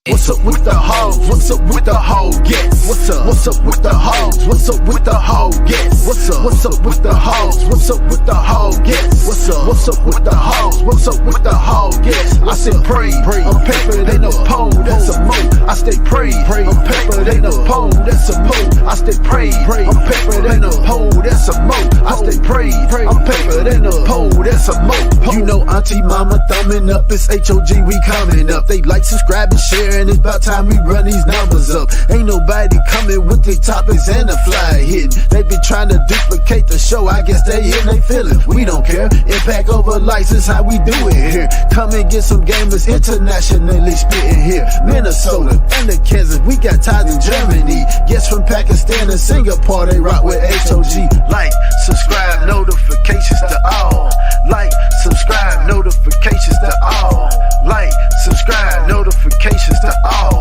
What's up with the hoes? What's up with the hoe? Yes. What's up? What's up with the hoes? What's up with the hoe? Yes. What's up? What's up with the hoes? What's up with the hoe? Yes. What's up? What's up with the hoes? What's up with the hoe? Yes. I said pray, I'm peppered, ain't no pole, that's a mo. I stay pray, I'm peppered, ain't no pole, that's a mo. I stay pray, I'm peppered, ain't no pole, that's a mo. I stay pray, I'm peppered, ain't no pole, that's a mo. You know Auntie Mama thumbing up, it's H.O.G we coming up. They like, subscribe, and share. And it's about time we run these numbers up. Ain't nobody coming with the topics and the fly hitting. They be trying to duplicate the show. I guess they in they feeling. We don't care. Impact over likes is how we do it here. Come and get some gamers internationally spitting here. Minnesota and the Kansas. We got ties in Germany. Yes, from Pakistan and Singapore. They rock with H.O.G. Like, subscribe, notifications to all. Like, subscribe, notifications to all. Like, subscribe, notifications to all.